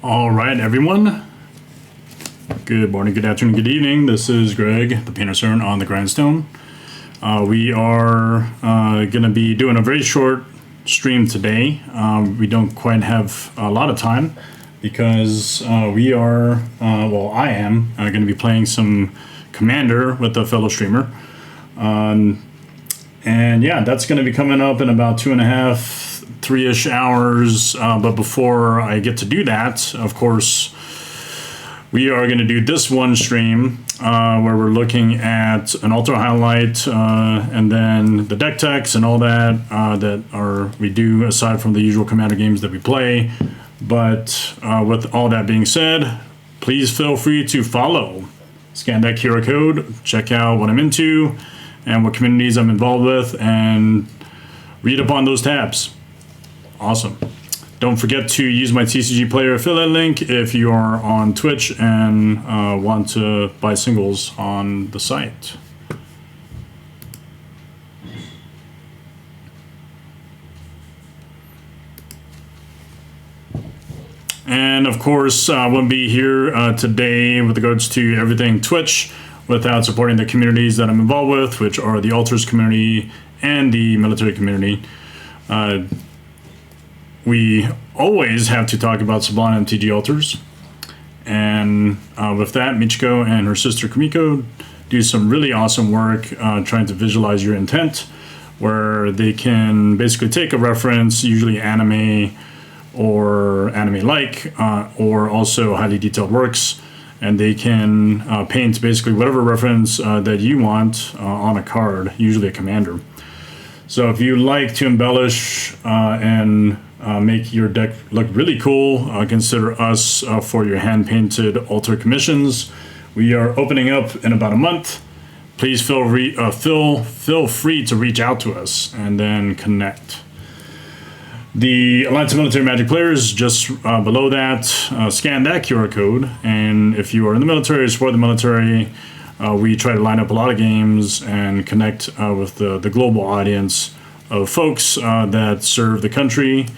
All right, everyone. Good morning, good afternoon, good evening. This is Greg, the painter Cern on the grindstone. We are going to be doing a very short stream today. We don't quite have a lot of time because we are, I am going to be playing some Commander with a fellow streamer. And yeah, that's going to be coming up in about 2.5, 3-ish hours. But before I get to do that, of course, we are going to do this one stream where we're looking at an altar highlight and then the deck techs and all that we do aside from the usual Commander games that we play. But with all that being said, please feel free to follow. Scan that QR code, check out what I'm into and what communities I'm involved with, and read up on those tabs. Awesome. Don't forget to use my TCG Player affiliate link if you are on Twitch and want to buy singles on the site. And of course, I wouldn't be here today with regards to everything Twitch without supporting the communities that I'm involved with, which are the Altars community and the military community. We always have to talk about Sublime MTG Altars. And with that, Michiko and her sister Kumiko do some really awesome work trying to visualize your intent, where they can basically take a reference, usually anime or anime-like, or also highly detailed works, and they can paint basically whatever reference that you want on a card, usually a commander. So if you like to embellish and make your deck look really cool, consider us for your hand-painted altar commissions. We are opening up in about a month. Please feel free to reach out to us and then connect. The Alliance of Military Magic players, just below that, scan that QR code. And if you are in the military or support the military, we try to line up a lot of games and connect with the global audience of folks that serve the country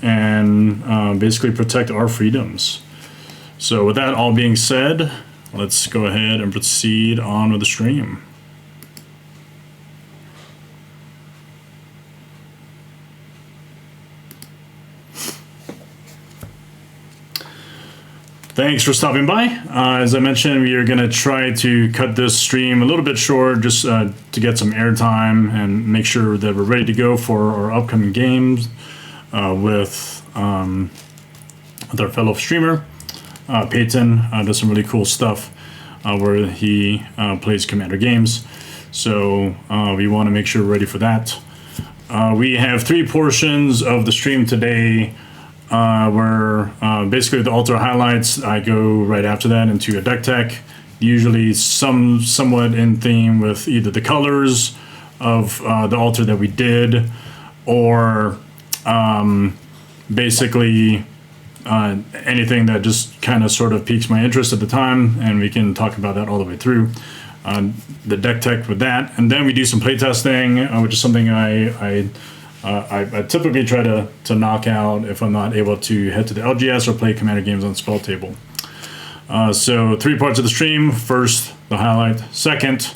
and basically protect our freedoms. So with that all being said, let's go ahead and proceed on with the stream. Thanks for stopping by. As I mentioned, we are going to try to cut this stream a little bit short just to get some airtime and make sure that we're ready to go for our upcoming games with our fellow streamer. Peyton does some really cool stuff where he plays Commander games. So we want to make sure we're ready for that. We have 3 portions of the stream today. Where basically the altar highlights, I go right after that into a deck tech, usually somewhat in theme with either the colors of the altar that we did, or basically anything that just kind of sort of piques my interest at the time, and we can talk about that all the way through. The deck tech with that, and then we do some playtesting, which is something I typically try to knock out if I'm not able to head to the LGS or play Commander games on Spell Table. So 3 parts of the stream. First, the highlight. Second,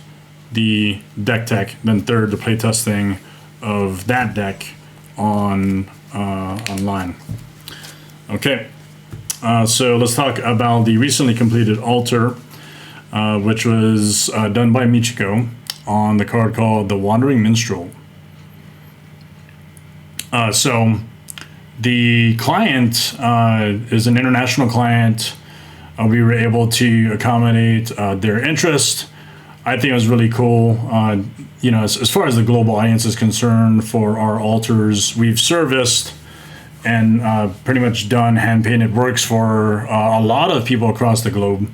the deck tech. Then third, the playtesting of that deck online. Okay, so let's talk about the recently completed altar, which was done by Michiko on the card called The Wandering Minstrel. So the client is an international client. We were able to accommodate their interest. I think it was really cool. As far as the global audience is concerned, for our altars, we've serviced and pretty much done hand-painted works for a lot of people across the globe.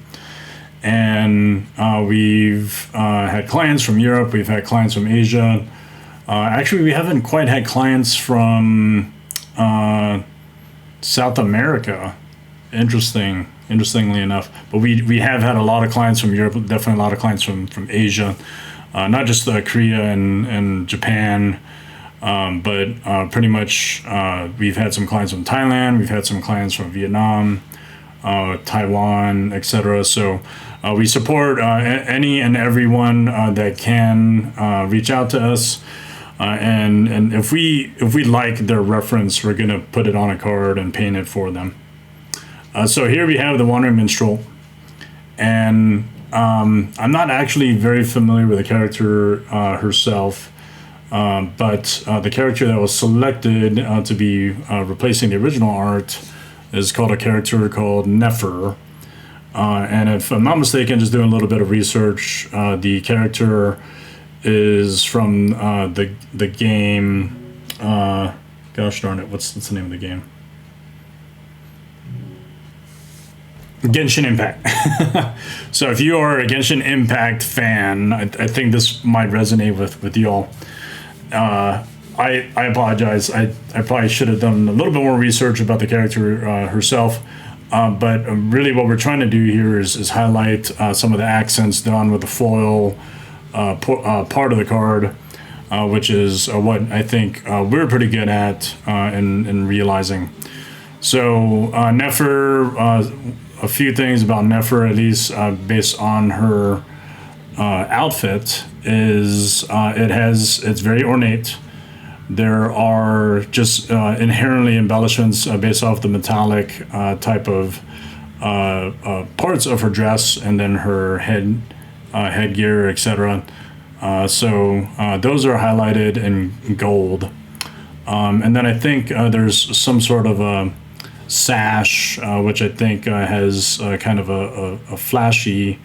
And we've had clients from Europe. We've had clients from Asia. Actually, we haven't quite had clients from South America, interestingly enough. But we have had a lot of clients from Europe, definitely a lot of clients from Asia, not just Korea and Japan, but pretty much we've had some clients from Thailand, we've had some clients from Vietnam, Taiwan, etc. So we support any and everyone that can reach out to us. And if we like their reference, we're gonna put it on a card and paint it for them. So here we have the Wandering Minstrel, and I'm not actually very familiar with the character herself, but the character that was selected to be replacing the original art is called a character called Nefer. And if I'm not mistaken, just doing a little bit of research, the character is from the game. Gosh darn it! What's the name of the game? Genshin Impact. So if you are a Genshin Impact fan, I think this might resonate with you all. I apologize. I probably should have done a little bit more research about the character herself. But really what we're trying to do here is highlight some of the accents done with the foil part of the card, which is what I think we're pretty good at in realizing. So Nefer, a few things about Nefer, at least based on her outfit, is it's very ornate. There are just inherently embellishments based off the metallic type of parts of her dress, and then her headgear, etc. So those are highlighted in gold. And then I think there's some sort of a sash, which I think has kind of a flashy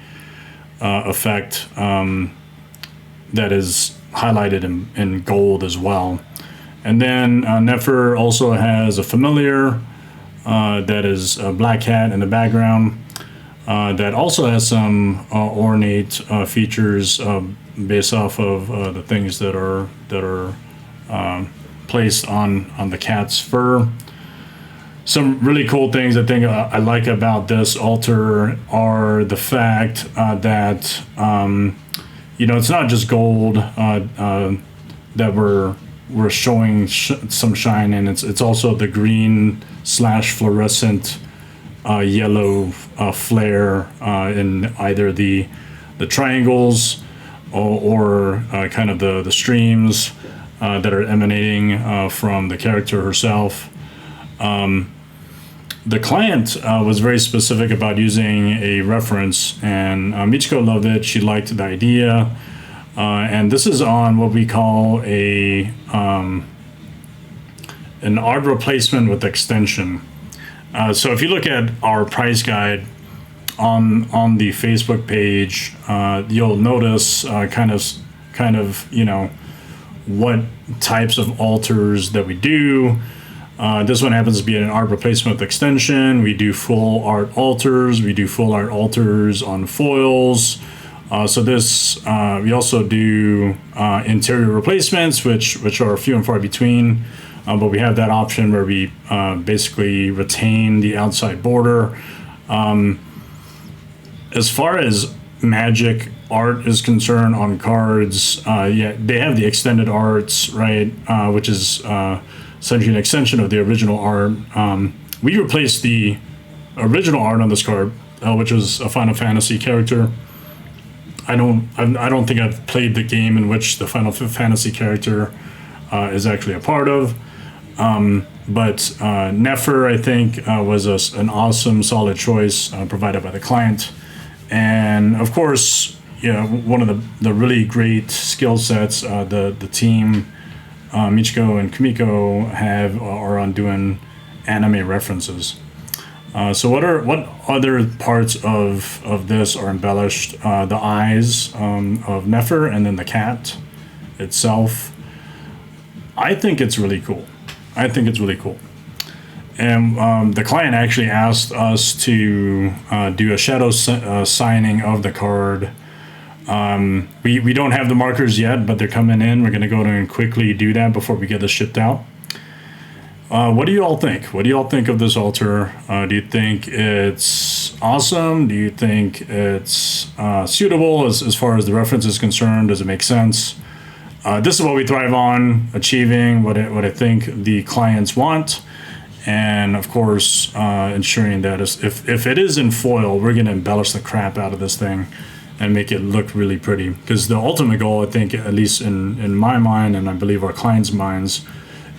effect that is highlighted in gold as well. And then Nefer also has a familiar that is a black cat in the background that also has some ornate features based off of the things that are placed on the cat's fur. Some really cool things I think I like about this altar are the fact that it's not just gold that we're showing some shine in. It's also the green / fluorescent yellow flare in either the triangles or kind of the streams that are emanating from the character herself. The client was very specific about using a reference, and Michiko loved it. She liked the idea. And this is on what we call an art replacement with extension. So if you look at our price guide on the Facebook page, you'll notice kind of what types of altars that we do. This one happens to be an art replacement with extension. We do full art altars. We do full art altars on foils. So this, we also do interior replacements, which are few and far between, but we have that option where we basically retain the outside border. As far as magic art is concerned on cards, they have the extended arts, right, which is essentially an extension of the original art. We replaced the original art on this card, which was a Final Fantasy character. I don't think I've played the game in which the Final Fantasy character is actually a part of. But Nefer, I think, was an awesome, solid choice provided by the client. And of course, one of the really great skill sets the team, Michiko and Kumiko, are on doing anime references. So what other parts of this are embellished? The eyes of Nefer, and then the cat itself. I think it's really cool. And the client actually asked us to do a shadow signing of the card. We don't have the markers yet, but they're coming in. We're going to go and quickly do that before we get this shipped out. What do you all think? What do you all think of this altar? Do you think it's awesome? Do you think it's suitable as far as the reference is concerned? Does it make sense? This is what we thrive on, achieving what I think the clients want. and of course ensuring that if it is in foil, we're going to embellish the crap out of this thing and make it look really pretty, because the ultimate goal, I think, at least in my mind, and I believe our clients' minds,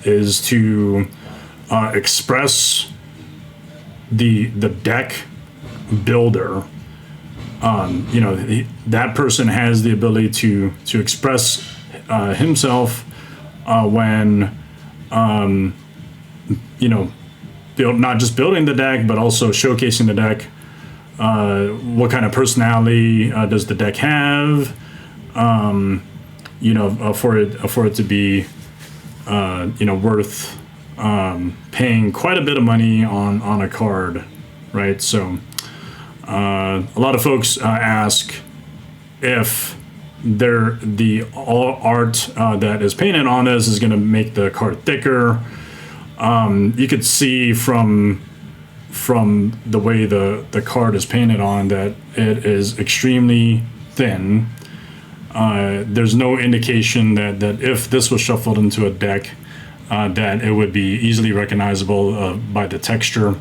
is to express the deck builder. That person has the ability to express himself when not just building the deck, but also showcasing the deck. What kind of personality does the deck have? For it to be worth paying quite a bit of money on a card, right? So a lot of folks ask if the art that is painted on this is going to make the card thicker. You could see from the way the card is painted on that it is extremely thin. There's no indication that if this was shuffled into a deck, that it would be easily recognizable by the texture.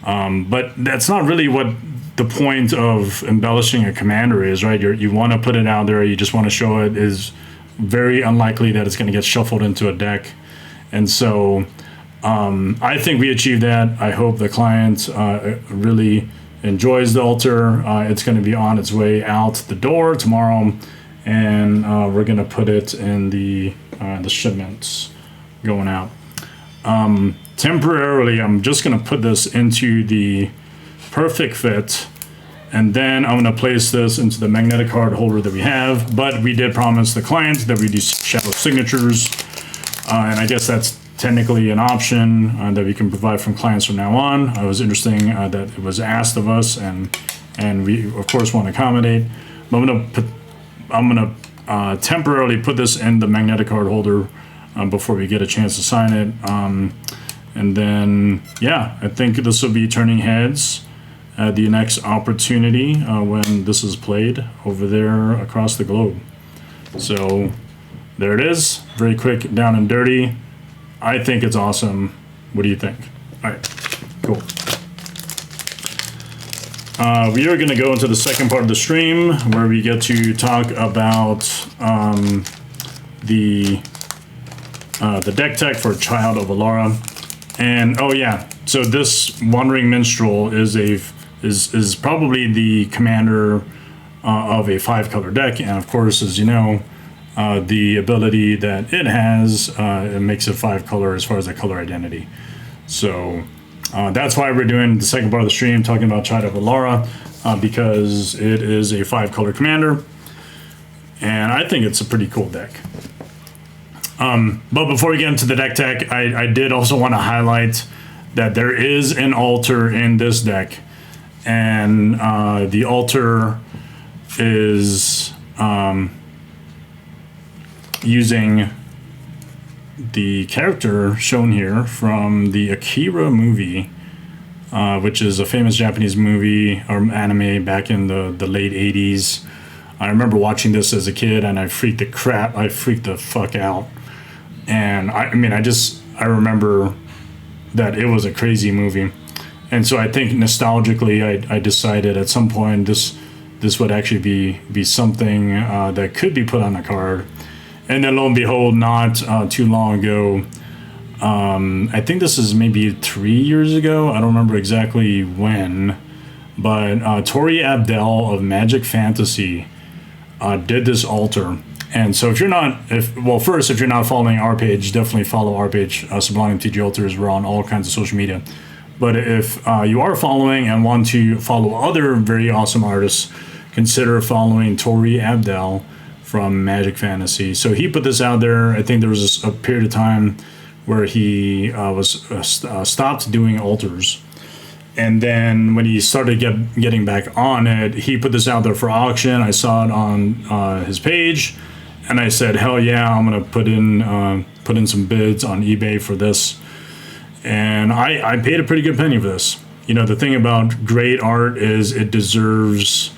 But that's not really what the point of embellishing a commander is, right? You want to put it out there, you just want to show it. Is very unlikely that it's going to get shuffled into a deck. And so I think we achieved that. I hope the client really enjoys the altar. It's going to be on its way out the door tomorrow, and we're going to put it in the shipments going out. Temporarily, I'm just going to put this into the perfect fit, and then I'm going to place this into the magnetic card holder that we have. But we did promise the client that we do shadow signatures, and I guess that's technically an option that we can provide from clients from now on. It was interesting that it was asked of us, and we of course want to accommodate. But I'm gonna temporarily put this in the magnetic card holder before we get a chance to sign it, and then I think this will be turning heads at the next opportunity when this is played over there across the globe. So there it is, very quick, down and dirty. I think it's awesome. What do you think? All right, cool. We are going to go into the second part of the stream where we get to talk about the deck tech for Child of Alara. And so this Wandering Minstrel is probably the commander of a 5-color deck, and of course, as you know, the ability that it has, it makes it 5-color as far as the color identity. So that's why we're doing the second part of the stream talking about Child of Alara, because it is a 5-color commander, and I think it's a pretty cool deck. But before we get into the deck tech, I did also want to highlight that there is an altar in this deck, and the altar is using the character shown here from the Akira movie, which is a famous Japanese movie or anime back in the late 80s. I remember watching this as a kid, and I freaked the fuck out. And I remember that it was a crazy movie. And so I think nostalgically, I decided at some point this would actually be something that could be put on a card. And then lo and behold, not too long ago, I think this is maybe 3 years ago, I don't remember exactly when, but Tori Abdel of Magic Fantasy did this altar. And so if you're not following our page, definitely follow our page, Sublime MTG Altars. We're on all kinds of social media. But if you are following and want to follow other very awesome artists, consider following Tori Abdel from Magic Fantasy. So he put this out there. I think there was a period of time where he was stopped doing altars. And then when he started getting back on it, he put this out there for auction. I saw it on his page, and I said, hell yeah, I'm going to put in some bids on eBay for this. And I paid a pretty good penny for this. You know, the thing about great art is it deserves,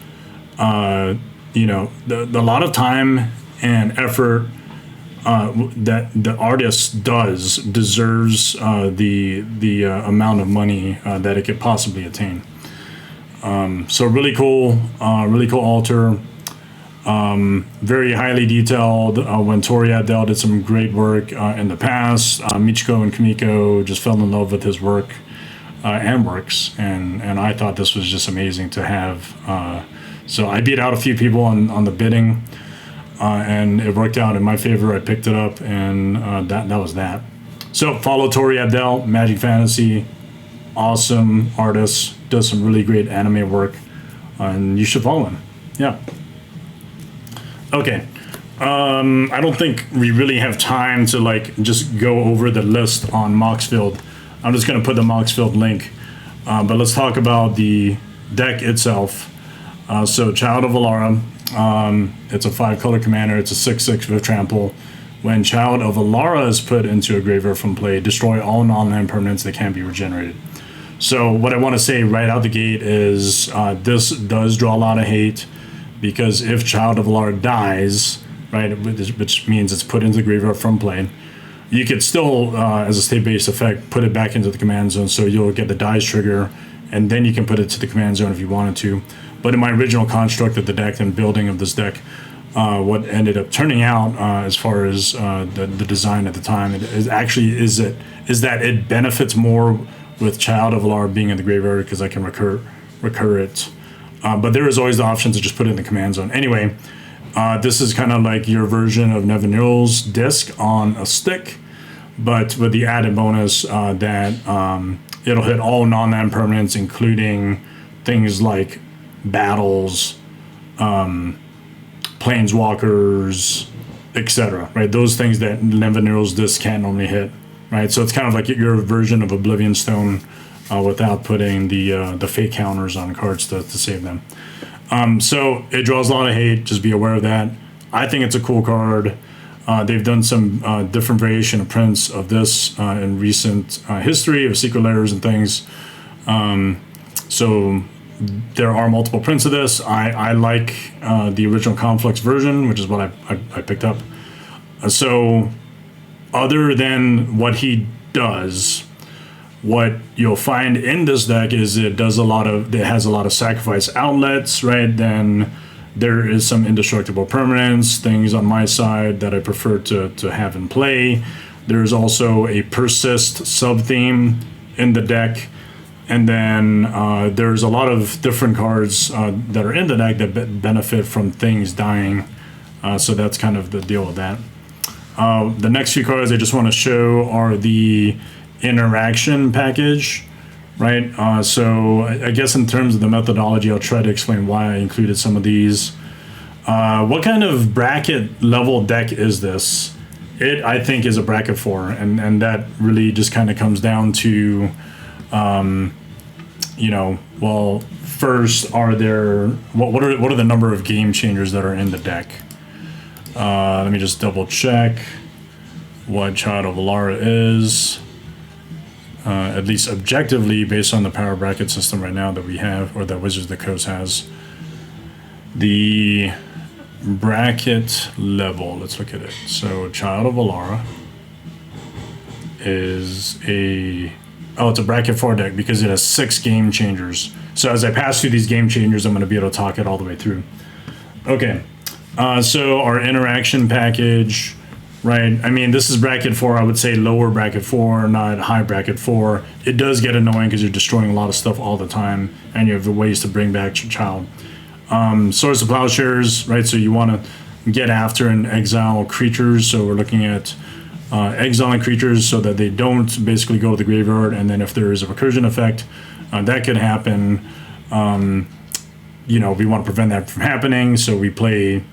a lot of time and effort that the artist deserves the amount of money that it could possibly attain. So really cool altar. Very highly detailed. When Tori Abdel did some great work in the past, Michiko and Kumiko just fell in love with his work and works, and I thought this was just amazing to have. So I beat out a few people on the bidding, and it worked out in my favor. I picked it up, and that was that. So follow Tori Abdel, Magic Fantasy, awesome artist, does some really great anime work, and you should follow him. Yeah. Okay. I don't think we really have time to like just go over the list on Moxfield. I'm just going to put the Moxfield link, but let's talk about the deck itself. So Child of Alara, it's a 5-color commander. It's a 6/6 with trample. When Child of Alara is put into a graveyard from play, destroy all non-land permanents that can't be regenerated. So what I want to say right out the gate is this does draw a lot of hate, because if Child of Alara dies, right, which means it's put into the graveyard from play, you could still, as a state-based effect, put it back into the command zone, so you'll get the dies trigger, and then you can put it to the command zone if you wanted to. But in my original construct of the deck and building of this deck, what ended up turning out as far as the design at the time is that it benefits more with Child of Alara being in the graveyard, because I can recur it. But there is always the option to just put it in the command zone. Anyway, this is kind of like your version of Nevinyrral's disc on a stick, but with the added bonus that it'll hit all non-land permanents, including things like battles, planeswalkers, etc. Right? Those things that Nevinyrral's disc can't normally hit. Right? So it's kind of like your version of Oblivion Stone, without putting the fake counters on cards to save them. So it draws a lot of hate. Just be aware of that. I think it's a cool card. They've done some different variation of prints of this in recent history of Secret Lairs and things. So there are multiple prints of this. I like the original Conflux version, which is what I picked up. So other than what he does, what you'll find in this deck is it has a lot of sacrifice outlets, right? Then there is some indestructible permanents, things on my side that I prefer to have in play. There's also a Persist sub-theme in the deck. And then there's a lot of different cards that are in the deck that benefit from things dying. So that's kind of the deal with that. The next few cards I just want to show are the interaction package, right? So I guess in terms of the methodology, I'll try to explain why I included some of these. What kind of bracket level deck is this? It, I think, is a bracket 4, and that really just kind of comes down to, well, first, are there what are the number of game changers that are in the deck? Let me just double check what Child of Alara is. At least objectively, based on the power bracket system right now that we have, or that Wizards of the Coast has. The bracket level, let's look at it. So Child of Alara is it's a bracket 4 deck because it has 6 game changers. So as I pass through these game changers, I'm going to be able to talk it all the way through. Okay, so our interaction package, right? I mean, this is bracket 4. I would say lower bracket 4, not high bracket 4. It does get annoying because you're destroying a lot of stuff all the time, and you have ways to bring back your child. Swords of Plowshares, right? So you want to get after and exile creatures. So we're looking at exiling creatures so that they don't basically go to the graveyard, and then if there is a recursion effect, that could happen. We want to prevent that from happening, so we play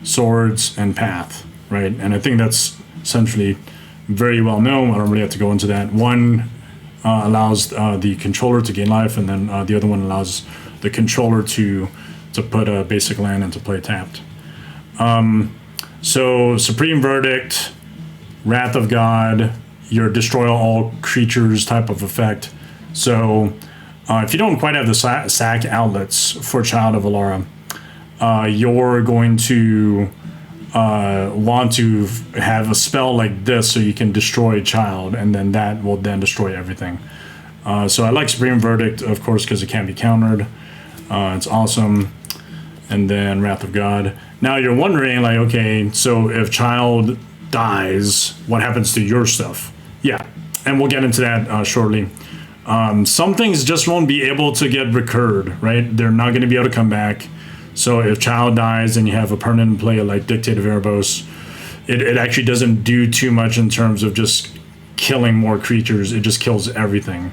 Swords and Path, right? And I think that's essentially very well known. I don't really have to go into that. One allows the controller to gain life, and then the other one allows the controller to put a basic land into play tapped. So Supreme Verdict, Wrath of God, your destroy all creatures type of effect. So if you don't quite have the sack outlets for Child of Alara, you're going to want to have a spell like this so you can destroy Child, and then that will then destroy everything. So I like Supreme Verdict, of course, because it can't be countered. It's awesome. And then Wrath of God. Now you're wondering, like, okay, so if Child dies, what happens to your stuff? Yeah, and we'll get into that shortly. Some things just won't be able to get recurred, right? They're not going to be able to come back. So if Child dies and you have a permanent play like Dictate of Erebos, it actually doesn't do too much in terms of just killing more creatures. It just kills everything.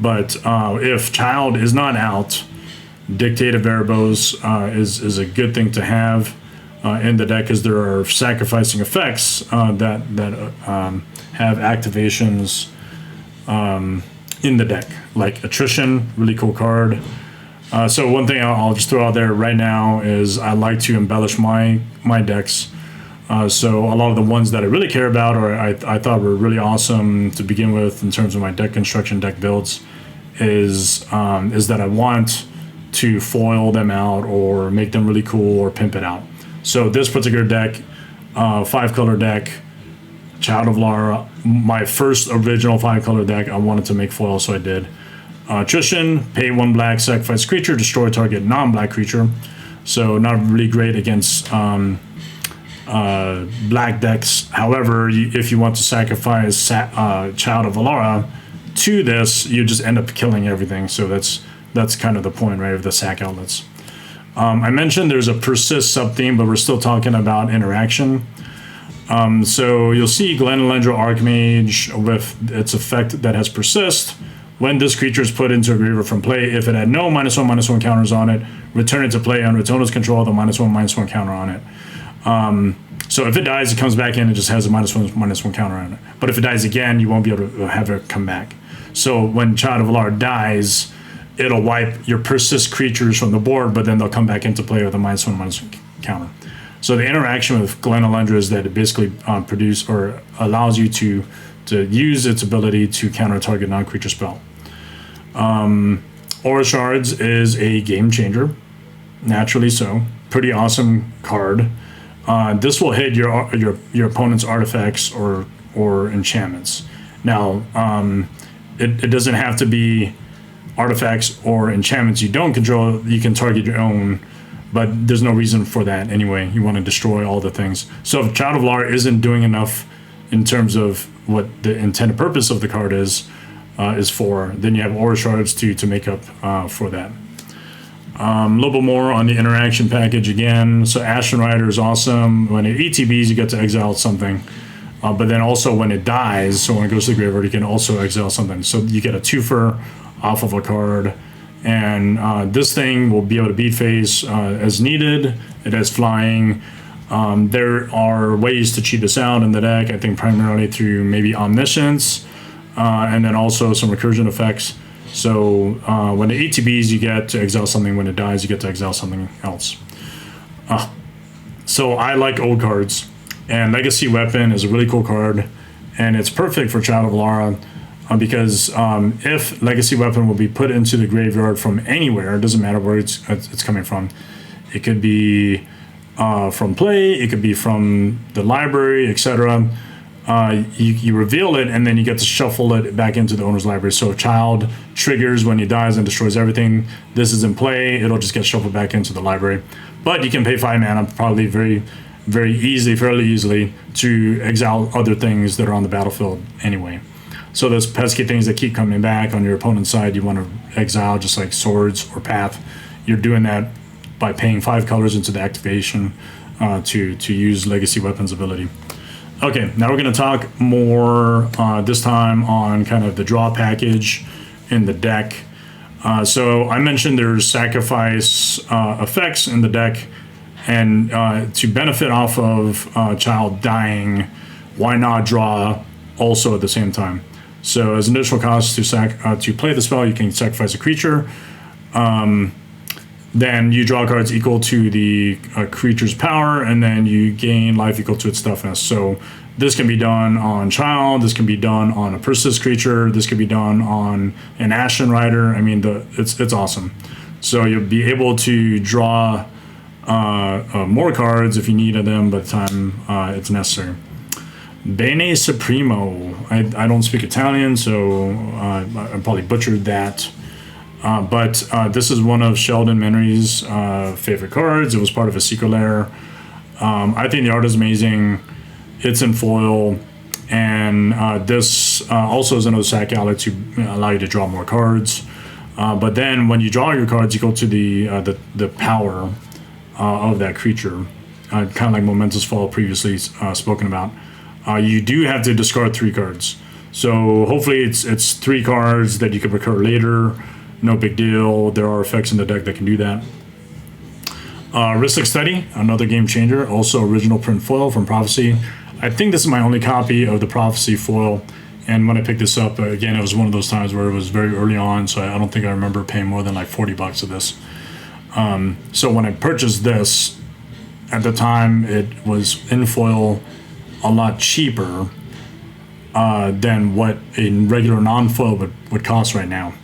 But if Child is not out, Dictate of Erebos is a good thing to have in the deck, because there are sacrificing effects that have activations in the deck, like Attrition, really cool card. So one thing I'll just throw out there right now is I like to embellish my decks. So a lot of the ones that I really care about, or I thought were really awesome to begin with in terms of my deck construction, deck builds, is that I want to foil them out or make them really cool or pimp it out. So this particular deck, 5-color deck, Child of Alara, my first original 5-color deck, I wanted to make foil, so I did. Attrition, pay 1 black, sacrifice creature, destroy target non-black creature. So not really great against black decks. However, if you want to sacrifice Child of Alara to this, you just end up killing everything. So that's kind of the point, right, of the sack outlets. I mentioned there's a Persist sub-theme, but we're still talking about interaction. So you'll see Glenalendra Archmage with its effect that has Persist. When this creature is put into a graveyard from play, if it had no -1/-1 counters on it, return it to play under its owner's control, the -1/-1 counter on it. So if it dies, it comes back in and just has a -1/-1 counter on it. But if it dies again, you won't be able to have it come back. So when Child of Alara dies, it'll wipe your Persist creatures from the board, but then they'll come back into play with a -1/-1 counter. So the interaction with Glenalendra is that it basically produces or allows you to use its ability to counter a target non-creature spell. Aura Shards is a game changer, naturally so. Pretty awesome card. This will hit your opponent's artifacts or enchantments. Now, it doesn't have to be artifacts or enchantments you don't control. You can target your own, but there's no reason for that anyway. You want to destroy all the things. So if Child of Alara isn't doing enough in terms of what the intended purpose of the card is for, then you have Aura Shards to make up for that. A little bit more on the interaction package again. So Ashen Rider is awesome. When it ETBs, you get to exile something. But then also when it dies, so when it goes to the graveyard, you can also exile something. So you get a twofer off of a card. And this thing will be able to beat phase as needed. It has flying. There are ways to cheat this out in the deck, I think primarily through maybe Omniscience, and then also some recursion effects. So when it ETBs, you get to exile something. When it dies, you get to exile something else. So I like old cards. And Legacy Weapon is a really cool card. And it's perfect for Child of Alara. Because if Legacy Weapon will be put into the graveyard from anywhere, it doesn't matter where it's coming from. It could be from play, it could be from the library, etc. You reveal it, and then you get to shuffle it back into the owner's library. So if Child triggers when he dies and destroys everything, this is in play, it'll just get shuffled back into the library. But you can pay 5 mana, probably fairly easily, to exile other things that are on the battlefield anyway. So those pesky things that keep coming back on your opponent's side, you want to exile, just like Swords or Path. You're doing that by paying 5 colors into the activation to use Legacy Weapon's ability. Okay, now we're going to talk more this time on kind of the draw package in the deck. So I mentioned there's sacrifice effects in the deck, and to benefit off of Child dying, why not draw also at the same time? So as an additional cost to play the spell, you can sacrifice a creature. Then you draw cards equal to the creature's power, and then you gain life equal to its toughness. So this can be done on Child, this can be done on a Persist creature, this can be done on an Ashen Rider. I mean, it's awesome. So you'll be able to draw more cards if you needed them by the time it's necessary. Bene Supremo. I don't speak Italian, so I probably butchered that. But this is one of Sheldon Menery's favorite cards. It was part of a secret lair. I think the art is amazing. It's in foil. And this also is another sack outlet to allow you to draw more cards. But then when you draw your cards, you go to the power of that creature. Kind of like Momentous Fall previously spoken about. You do have to discard 3 cards. So hopefully it's 3 cards that you can recur later. No big deal. There are effects in the deck that can do that. Ristic Study, another game changer. Also original print foil from Prophecy. I think this is my only copy of the Prophecy foil. And when I picked this up, again, it was one of those times where it was very early on. So I don't think I remember paying more than like $40 of this. So when I purchased this, at the time, it was in foil a lot cheaper than what a regular non-foil would cost right now.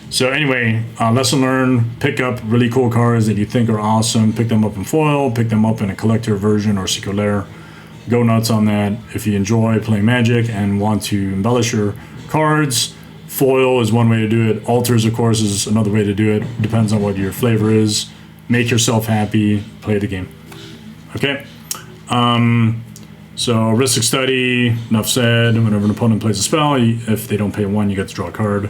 So anyway, lesson learned, pick up really cool cards that you think are awesome, pick them up in foil, pick them up in a collector version or secret lair. Go nuts on that. If you enjoy playing Magic and want to embellish your cards, foil is one way to do it. Altars, of course, is another way to do it. Depends on what your flavor is. Make yourself happy, play the game. Okay? So, Ristic Study, enough said. Whenever an opponent plays a spell, if they don't pay 1, you get to draw a card.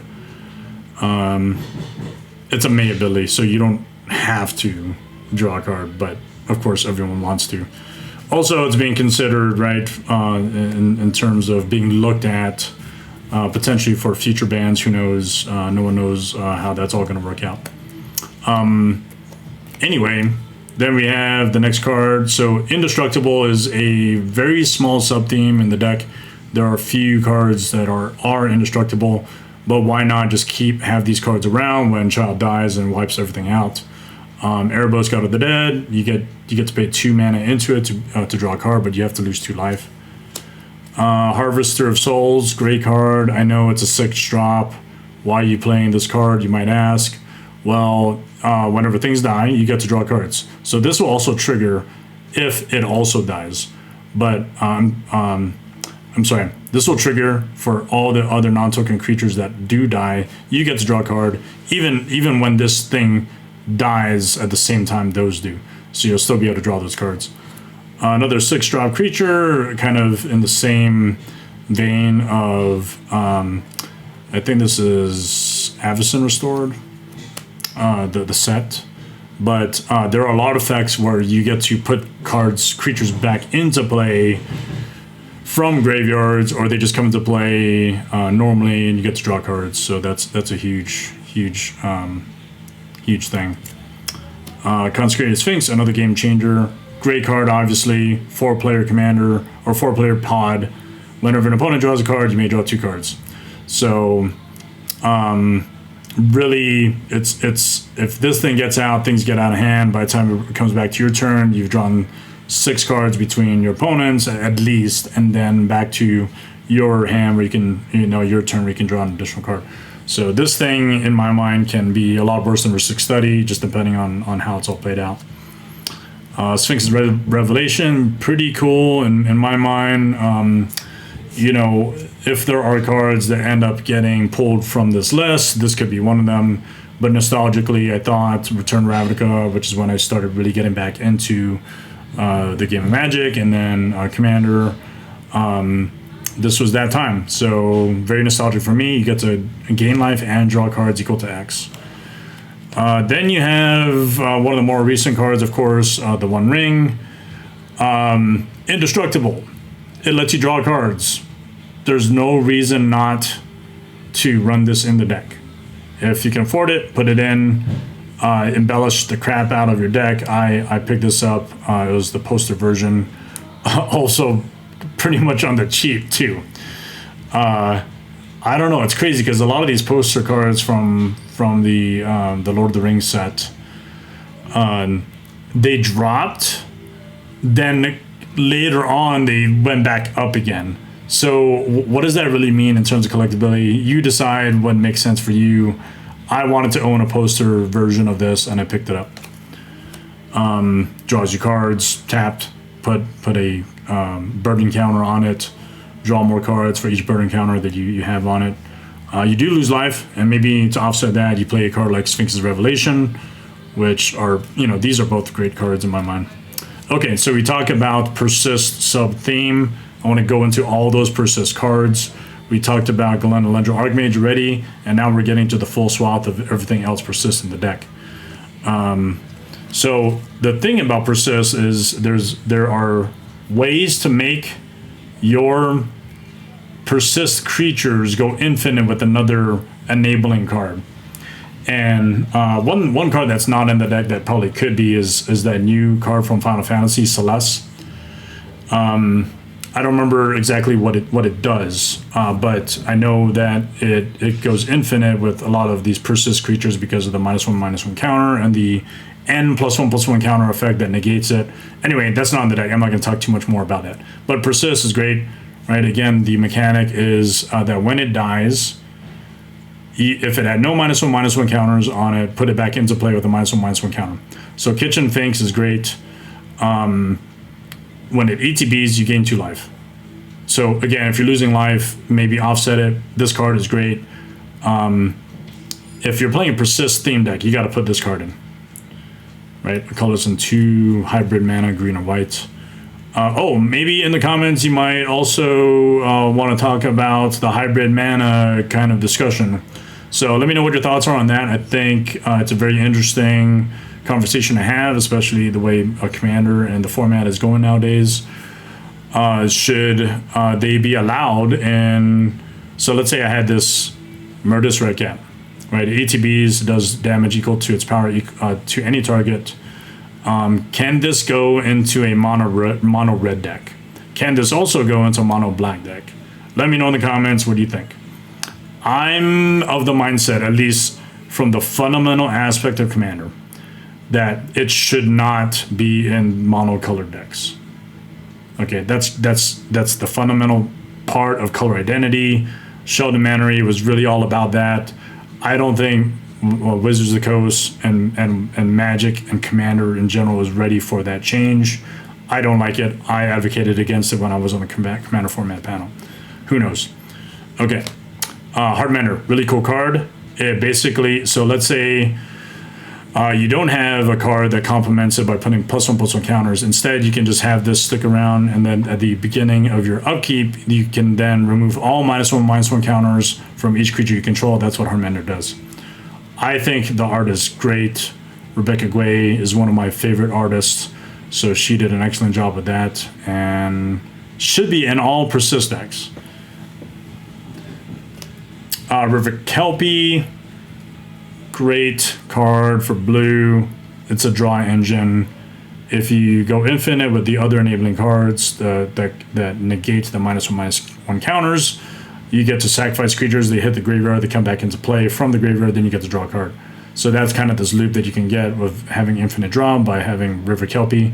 It's a May ability, so you don't have to draw a card, but of course everyone wants to. Also, it's being considered, right, in terms of being looked at potentially for future bans. Who knows? No one knows how that's all going to work out. Anyway, then we have the next card. So Indestructible is a very small sub-theme in the deck. There are a few cards that are indestructible, but why not just have these cards around when Child dies and wipes everything out? Erebos, God of the Dead, you get to pay 2 mana into it to draw a card, but you have to lose 2 life. Harvester of Souls, great card. I know it's a 6-drop. Why are you playing this card, you might ask? Well, whenever things die, you get to draw cards. So this will also trigger if it also dies. But I'm sorry, this will trigger for all the other non-token creatures that do die. You get to draw a card, even when this thing dies at the same time those do. So you'll still be able to draw those cards. Another 6-drop creature, kind of in the same vein of, I think this is Avacyn Restored, the set. But there are a lot of effects where you get to put creatures back into play from graveyards, or they just come into play normally, and you get to draw cards. So that's a huge thing. Consecrated Sphinx, another game changer. Great card, obviously. 4-player commander or 4-player pod. Whenever an opponent draws a card, you may draw 2 cards. So, really, it's if this thing gets out, things get out of hand. By the time it comes back to your turn, you've drawn 6 cards between your opponents at least, and then back to your hand where you can, your turn where you can draw an additional card. So this thing, in my mind, can be a lot worse than Ristic Study, just depending on how it's all played out. Sphinx's Revelation, pretty cool in my mind. If there are cards that end up getting pulled from this list, this could be one of them. But nostalgically, I thought Return Ravnica, which is when I started really getting back into the game of Magic, and then Commander. This was that time, so very nostalgic for me. You get to gain life and draw cards equal to X. Then you have one of the more recent cards, of course, the One Ring. Indestructible. It lets you draw cards. There's no reason not to run this in the deck. If you can afford it, put it in. Embellish the crap out of your deck. I picked this up. It was the poster version. Also, pretty much on the cheap too. I don't know. It's crazy because a lot of these poster cards from the Lord of the Rings set, they dropped. Then later on, they went back up again. So what does that really mean in terms of collectability? You decide what makes sense for you. I wanted to own a poster version of this, and I picked it up. Draws you cards, tapped, put a burden counter on it, draw more cards for each burden counter that you have on it. You do lose life, and maybe to offset that, you play a card like Sphinx's Revelation, which are, these are both great cards in my mind. Okay, so we talk about Persist sub-theme. I want to go into all those Persist cards. We talked about Galena Lendra Archmage already, and now we're getting to the full swath of everything else Persist in the deck. So the thing about Persist is there are ways to make your Persist creatures go infinite with another enabling card. And one card that's not in the deck that probably could be is that new card from Final Fantasy, Celeste. I don't remember exactly what it does, but I know that it goes infinite with a lot of these Persist creatures because of the -1/-1 counter and the N+1/+1 counter effect that negates it. Anyway, that's not in the deck. I'm not going to talk too much more about that. But Persist is great, right? Again, the mechanic is that when it dies, if it had no -1/-1 counters on it, put it back into play with a -1/-1 counter. So Kitchen Finks is great. When it ETBs, you gain 2 life. So again, if you're losing life, maybe offset it. This card is great. If you're playing a Persist theme deck, you got to put this card in. Right? Colors in 2 hybrid mana, green and white. Maybe in the comments you might also want to talk about the hybrid mana kind of discussion. So let me know what your thoughts are on that. I think it's a very interesting conversation to have, especially the way a commander and the format is going nowadays. Should they be allowed? And so let's say I had this Murderous Red Cat, right? ATBs does damage equal to its power to any target. Can this go into a mono red deck? Can this also go into a mono black deck? Let me know in the comments. What do you think? I'm of the mindset, at least from the fundamental aspect of Commander, that it should not be in monocolored decks. Okay, that's the fundamental part of color identity. Sheldon Mannery was really all about that. I don't think Wizards of the Coast and Magic and Commander in general is ready for that change. I don't like it. I advocated against it when I was on the Commander format panel. Who knows? Okay. Heartmender, really cool card. It basically, so let's say you don't have a card that complements it by putting +1/+1 counters. Instead, you can just have this stick around, and then at the beginning of your upkeep, you can then remove all -1/-1 counters from each creature you control. That's what Heartmender does. I think the art is great. Rebecca Guay is one of my favorite artists, so she did an excellent job with that, and should be in all Persist decks. River Kelpie, great card for blue. It's a draw engine. If you go infinite with the other enabling cards that negate the -1/-1 counters, you get to sacrifice creatures, they hit the graveyard, they come back into play from the graveyard, then you get to draw a card. So that's kind of this loop that you can get with having infinite draw by having River Kelpie,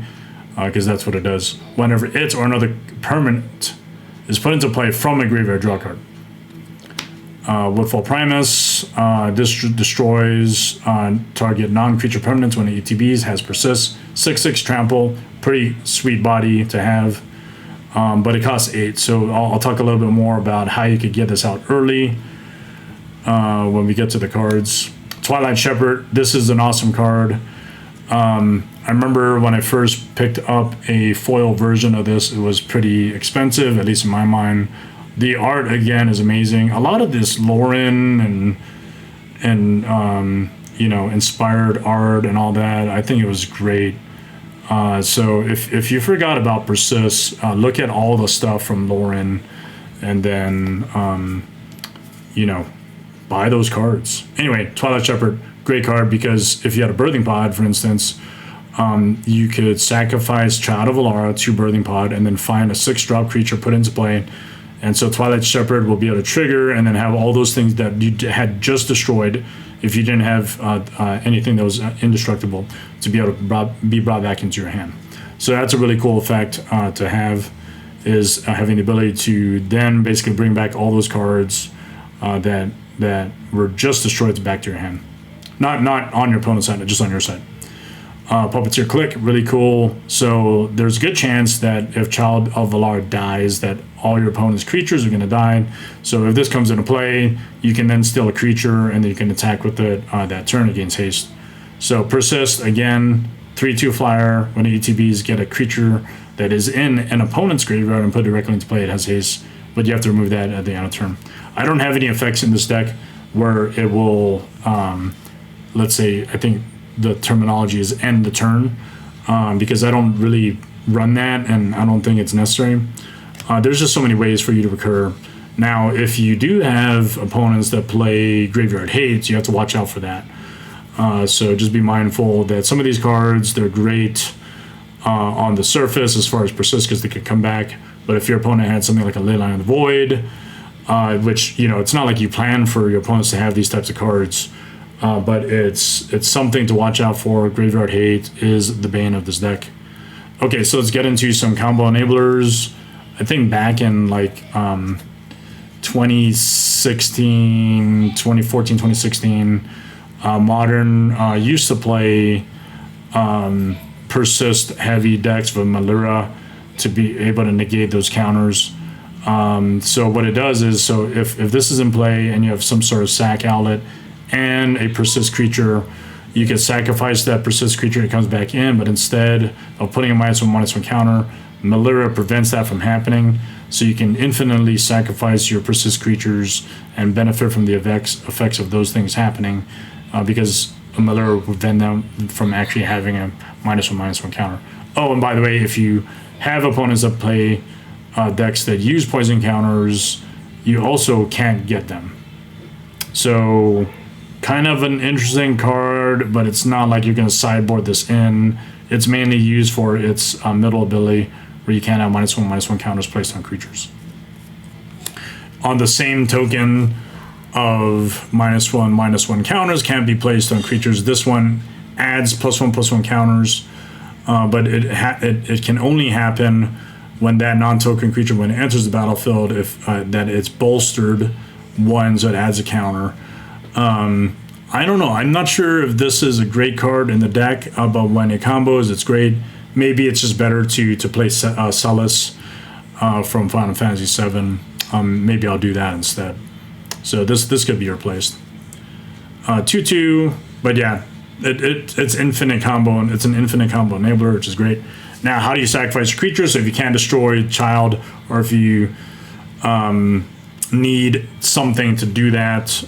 because that's what it does. Whenever it or another permanent is put into play from a graveyard, draw a card. Woodfall Primus, destroys target non-creature permanents when it ETBs, has Persist, 6/6 trample, pretty sweet body to have, but it costs 8, so I'll talk a little bit more about how you could get this out early when we get to the cards. Twilight Shepherd, this is an awesome card. I remember when I first picked up a foil version of this, it was pretty expensive, at least in my mind. The art, again, is amazing. A lot of this Lauren and inspired art and all that, I think it was great. So if you forgot about Persist, look at all the stuff from Lauren, and then buy those cards. Anyway, Twilight Shepherd, great card, because if you had a Birthing Pod, for instance, you could sacrifice Child of Alara to Birthing Pod and then find a 6-drop creature, put into play. And so Twilight Shepherd will be able to trigger and then have all those things that you had just destroyed, if you didn't have anything that was indestructible, to be able to be brought back into your hand. So that's a really cool effect to have, is having the ability to then basically bring back all those cards that were just destroyed back to your hand. Not on your opponent's side, just on your side. Puppeteer Click, really cool. So there's a good chance that if Child of Alara dies, that all your opponent's creatures are going to die. So if this comes into play, you can then steal a creature, and then you can attack with it that turn against haste. So Persist, again, 3/2 flyer. When ETBs get a creature that is in an opponent's graveyard and put it directly into play, it has haste, but you have to remove that at the end of turn. I don't have any effects in this deck where it will, let's say, I think the terminology is end the turn, because I don't really run that, and I don't think it's necessary. There's just so many ways for you to recur. Now, if you do have opponents that play Graveyard Hates, you have to watch out for that. So just be mindful that some of these cards, they're great on the surface as far as Persist, because they could come back. But if your opponent had something like a Leyline of the Void, which, you know, it's not like you plan for your opponents to have these types of cards, but it's something to watch out for. Graveyard Hate is the bane of this deck. Okay, so let's get into some combo enablers. I think back in like 2016, 2014, 2016, Modern used to play Persist heavy decks with Malura to be able to negate those counters. So what it does is, so if this is in play and you have some sort of sack outlet and a Persist creature, you can sacrifice that Persist creature, it comes back in, but instead of putting a -1/-1 counter, Malura prevents that from happening, so you can infinitely sacrifice your Persist creatures and benefit from the effects of those things happening, because Malura will prevent them from actually having a -1/-1 counter. Oh, and by the way, if you have opponents that play decks that use poison counters, you also can't get them. So kind of an interesting card, but it's not like you're going to sideboard this in. It's mainly used for its middle ability, where you can't have -1/-1 counters placed on creatures. On the same token of -1/-1 counters can't be placed on creatures, this one adds +1/+1 counters, but it can only happen when that non-token creature, when it enters the battlefield, if that it's bolstered one, so it adds a counter. I don't know. I'm not sure if this is a great card in the deck, but when it combos, it's great. Maybe it's just better to play Celis from Final Fantasy VII. Maybe I'll do that instead. So this could be replaced. 2/2, but yeah, it's infinite combo, and it's an infinite combo enabler, which is great. Now, how do you sacrifice your creatures? So if you can't destroy Child, or if you need something to do that,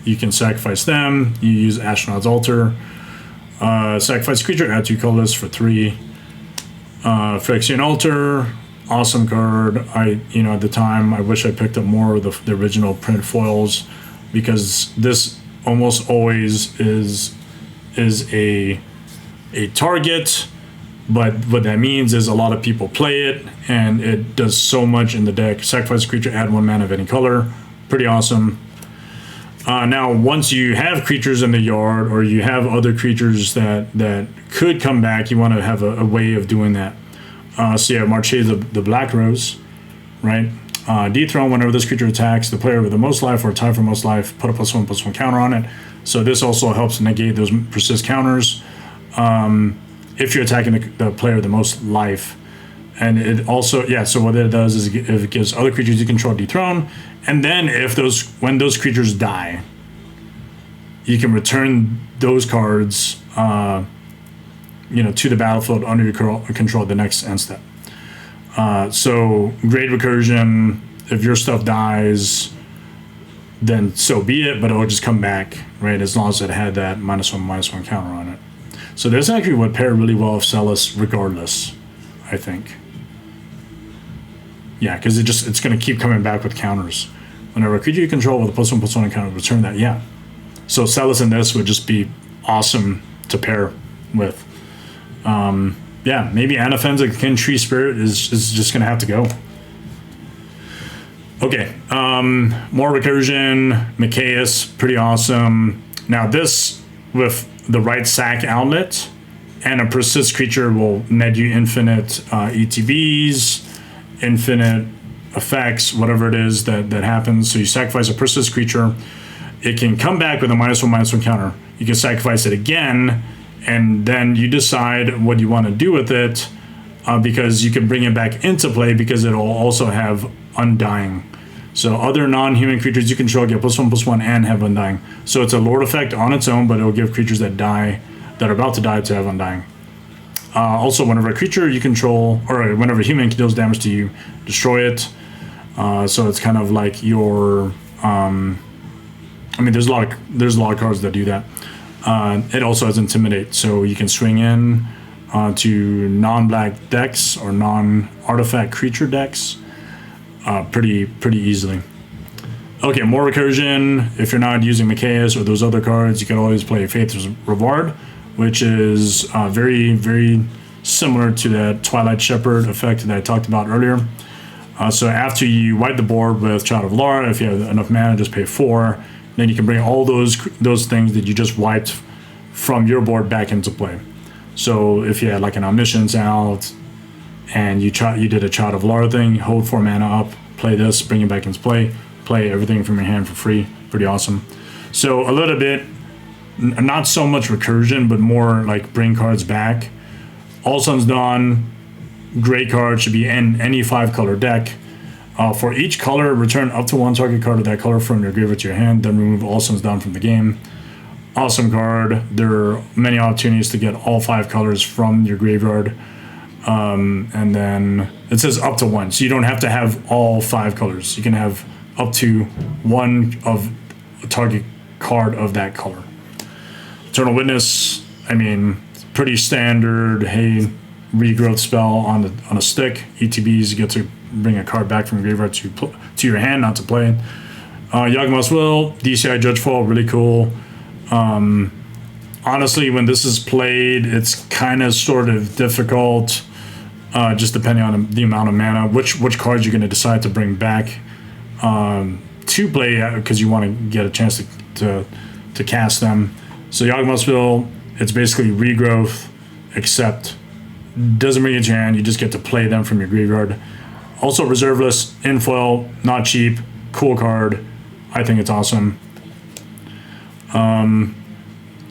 you can sacrifice them. You use Astronaut's Altar. Sacrifice creature, add 2 colorless for 3. Phyrexian Altar, awesome card. At the time, I wish I picked up more of the original print foils, because this almost always is a target. But what that means is a lot of people play it, and it does so much in the deck. Sacrifice a creature, add 1 mana of any color. Pretty awesome. Now, once you have creatures in the yard, or you have other creatures that could come back, you want to have a way of doing that. So yeah, Marche the Black Rose, right? Dethrone, whenever this creature attacks the player with the most life or tie for most life, put a +1/+1 counter on it. So this also helps negate those Persist counters. If you're attacking the player with the most life. And it also, so what it does is it gives other creatures you control dethrone, and then when those creatures die, you can return those cards to the battlefield under your control the next end step. So great recursion. If your stuff dies, then so be it, but it'll just come back, right, as long as it had that -1/-1 counter on it. So this actually would pair really well with Celis regardless, I think. Yeah, because it's going to keep coming back with counters. Whenever a creature you control with a +1/+1 counter, return that, yeah. So Celis and this would just be awesome to pair with. Maybe Anaphen's Kin Tree Spirit is just going to have to go. Okay, more recursion, Micaeus, pretty awesome. Now this, with the right sack outlet and a Persist creature, will net you infinite ETBs, infinite effects, whatever it is that happens. So you sacrifice a Persist creature, it can come back with a -1/-1 counter. You can sacrifice it again, and then you decide what you want to do with it, because you can bring it back into play because it'll also have Undying. So other non-human creatures you control get +1/+1 and have Undying. So it's a Lord effect on its own, but it'll give creatures that die, that are about to die, to have Undying. Also, whenever a creature you control, or whenever a human deals damage to you, destroy it. So it's kind of like your, I mean, there's a lot of cards that do that. It also has Intimidate, so you can swing in to non-black decks or non-artifact creature decks pretty easily. Okay, more recursion. If you're not using Mikaeus or those other cards, you can always play Faith's Reward, which is very similar to that Twilight Shepherd effect that I talked about earlier. So after you wipe the board with Child of Alara, if you have enough mana, just pay 4. Then you can bring all those things that you just wiped from your board back into play. So if you had like an Omniscience out, and you did a Child of Alara thing, hold 4 mana up, play this, bring it back into play everything from your hand for free. Pretty awesome. So a little bit, not so much recursion, but more like bring cards back. All Sun's Dawn, great card, should be in any 5-color deck. For each color, return up to 1 target card of that color from your graveyard to your hand, then remove All Sun's Dawn from the game. Awesome card. There are many opportunities to get all 5 colors from your graveyard. And then it says up to 1, so you don't have to have all 5 colors. You can have up to 1 of a target card of that color. Eternal Witness, I mean, pretty standard. Hey, regrowth spell on a stick. ETBs, you get to bring a card back from your graveyard to your hand, not to play. Yawgmoth's Will, DCI Judgefall, really cool. Honestly, when this is played, it's kind of sort of difficult, just depending on the amount of mana, which cards you're going to decide to bring back to play, because you want to get a chance to cast them. So Yawgmoth's Will, it's basically regrowth, except doesn't bring it to your hand, you just get to play them from your graveyard. Also reserveless, in foil, not cheap, cool card. I think it's awesome.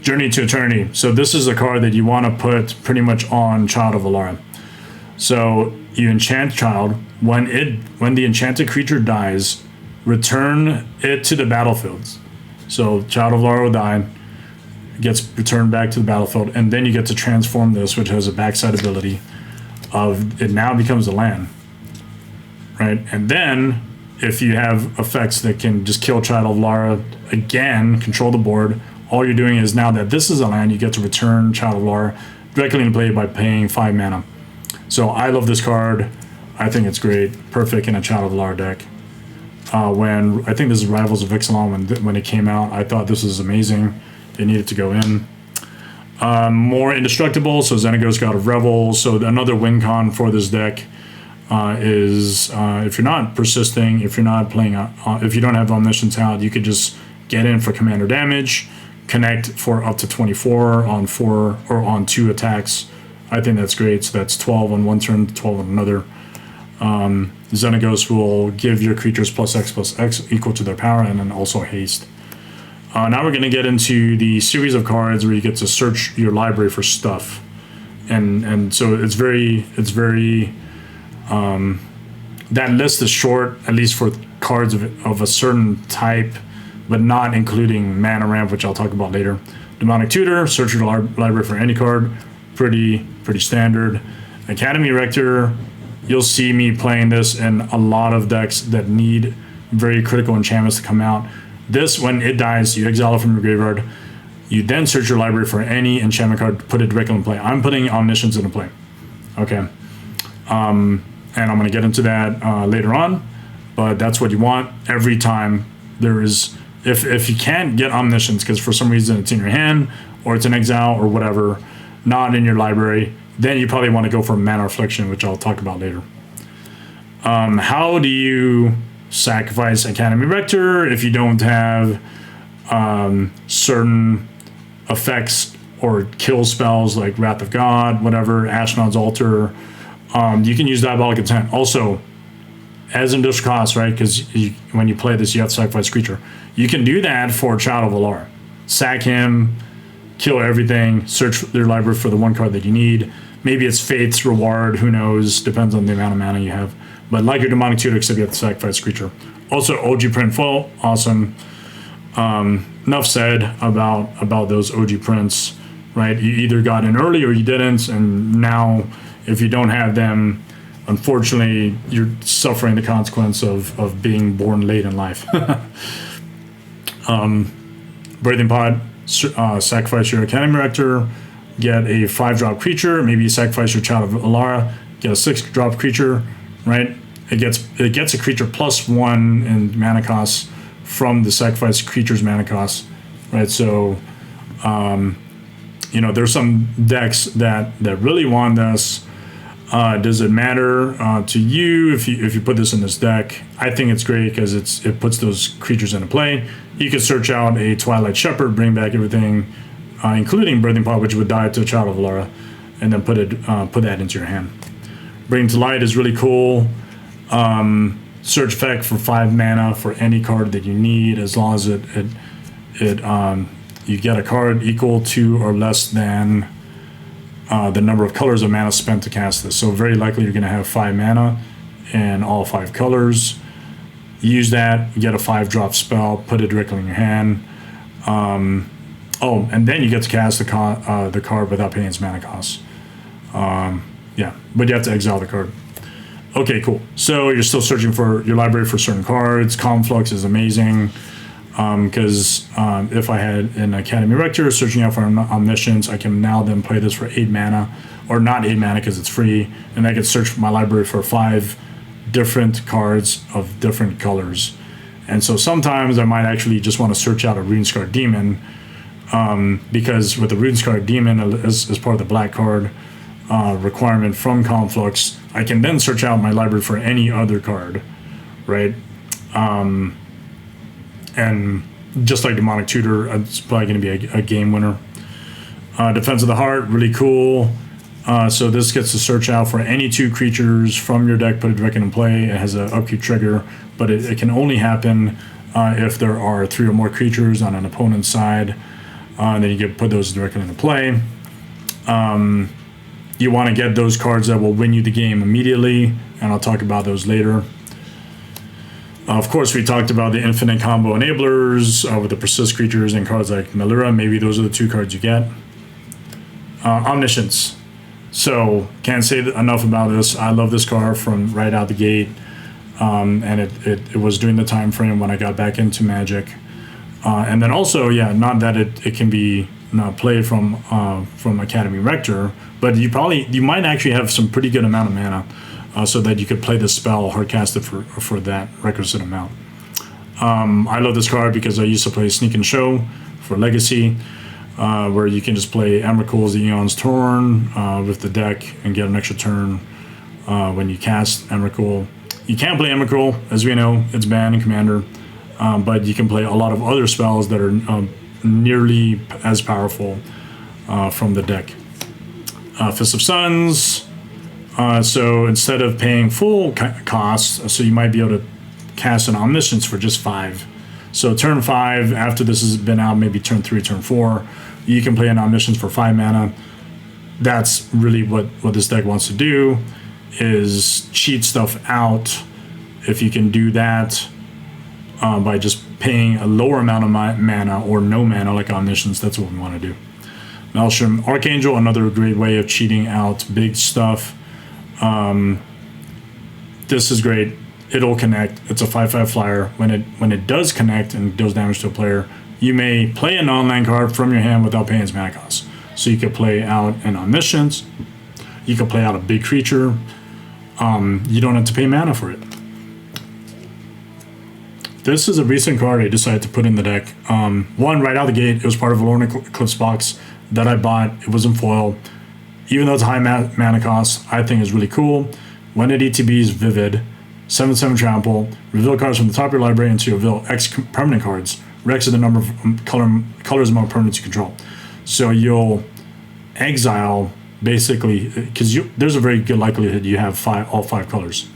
Journey to Eternity. So this is a card that you want to put pretty much on Child of Alara. So you enchant Child. When the enchanted creature dies, return it to the battlefield. So Child of Alara will die, gets returned back to the battlefield, and then you get to transform this, which has a backside ability of it now becomes a land, right? And then if you have effects that can just kill Child of Alara again, control the board, all you're doing is, now that this is a land, you get to return Child of Alara directly into play by paying 5 mana. So I love this card. I think it's great. Perfect in a Child of Alara deck. When I think this is Rivals of Ixalan, when it came out, I thought this was amazing. It needed to go in. More Indestructible, so Xenagos, God of Revel. So another win con for this deck is if you're not persisting, if you're not playing, if you don't have Omniscience out, you could just get in for commander damage, connect for up to 24 on 4 or on 2 attacks. I think that's great. So that's 12 on one turn, 12 on another. Xenagos will give your creatures +X equal to their power, and then also haste. Now we're going to get into the series of cards where you get to search your library for stuff, and so it's very that list is short, at least for cards of a certain type, but not including Mana Ramp, which I'll talk about later. Demonic Tutor, search your library for any card, pretty standard. Academy Rector, you'll see me playing this in a lot of decks that need very critical enchantments to come out. This, when it dies, you exile it from your graveyard. You then search your library for any enchantment card, put it directly in play. I'm putting Omniscience into play. Okay. And I'm going to get into that later on, but that's what you want every time there is. If you can't get Omniscience because for some reason it's in your hand or it's in exile or whatever, not in your library, then you probably want to go for Mana Reflection, which I'll talk about later. How do you sacrifice Academy Rector if you don't have certain effects or kill spells like Wrath of God, whatever, Ashnod's Altar? You can use Diabolic Intent. Also, as industrial cost, right? Because when you play this, you have to sacrifice creature. You can do that for Child of Alara. Sack him, kill everything, search your library for the one card that you need. Maybe it's Fate's Reward, who knows, depends on the amount of mana you have. But like your Demonic Tutor, except you have to sacrifice a creature. Also, OG print foil, awesome. Enough said about those OG prints, right? You either got in early or you didn't, and now if you don't have them, unfortunately, you're suffering the consequence of being born late in life. Breathing Pod, sacrifice your Academy Rector, get a 5-drop creature. Maybe you sacrifice your Child of Alara, get a 6-drop creature, right? It gets a creature +1 in mana cost from the sacrificed creature's mana cost, right? So, there's some decks that really want this. Does it matter to you if you put this in this deck? I think it's great because it puts those creatures into play. You could search out a Twilight Shepherd, bring back everything, including Birthing Pod, which would die to a Child of Alara, and then put that into your hand. Bring to Light is really cool. Search effect for 5 mana for any card that you need, as long as you get a card equal to or less than the number of colors of mana spent to cast this. So very likely you're going to have 5 mana and all 5 colors. Use that, get a 5-drop spell, put it directly in your hand. And then you get to cast the card without paying its mana cost. But you have to exile the card. Okay, cool. So you're still searching for your library for certain cards. Conflux is amazing because if I had an Academy Rector searching out for Omniscience, I can now then play this for 8 mana, or not 8 mana because it's free, and I can search my library for 5 different cards of different colors. And so sometimes I might actually just want to search out a Runescarred Demon because with the Runescarred Demon as part of the black card requirement from Conflux, I can then search out my library for any other card, right? And just like Demonic Tutor, it's probably going to be a game winner. Defense of the Heart, really cool. So this gets to search out for any 2 creatures from your deck, put it directly in play. It has an upkeep trigger, but it can only happen if there are 3 or more creatures on an opponent's side. Then you can put those directly into play. You want to get those cards that will win you the game immediately, and I'll talk about those later. Of course, we talked about the infinite combo enablers with the persist creatures and cards like Melira. Maybe those are the 2 cards you get. Omniscience. So, can't say enough about this. I love this card from right out the gate, and it was during the time frame when I got back into Magic. And then also, not that it can be played from Academy Rector, but you might actually have some pretty good amount of mana, so that you could play this spell hardcast it for that requisite amount. I love this card because I used to play Sneak and Show for Legacy, where you can just play Emrakul's the Eon's Torn with the deck and get an extra turn when you cast Emrakul. You can't play Emrakul, as we know, it's banned in Commander, but you can play a lot of other spells that are nearly as powerful from the deck. Fist of Suns. So instead of paying full cost, so you might be able to cast an Omniscience for just 5. So turn 5, after this has been out, maybe turn 3, turn 4, you can play an Omniscience for 5 mana. That's really what this deck wants to do, is cheat stuff out. If you can do that by just paying a lower amount of mana or no mana like Omniscience, that's what we want to do. Maelstrom Archangel, another great way of cheating out big stuff. This is great. It'll connect. It's a 5/5 flyer. When it does connect and deals damage to a player, you may play a non-land card from your hand without paying its mana cost. So you could play out an Omniscience. You could play out a big creature. You don't have to pay mana for it. This is a recent card I decided to put in the deck. One, right out the gate, it was part of a Lorne Eclipse box that I bought. It was in foil. Even though it's a high mana cost, I think it's really cool. When it ETBs, Vivid, 7/7 trample, reveal cards from the top of your library until you reveal X permanent cards. Rex is the number of colors among permanents you control. So you'll exile, basically, because there's a very good likelihood you have all 5 colors,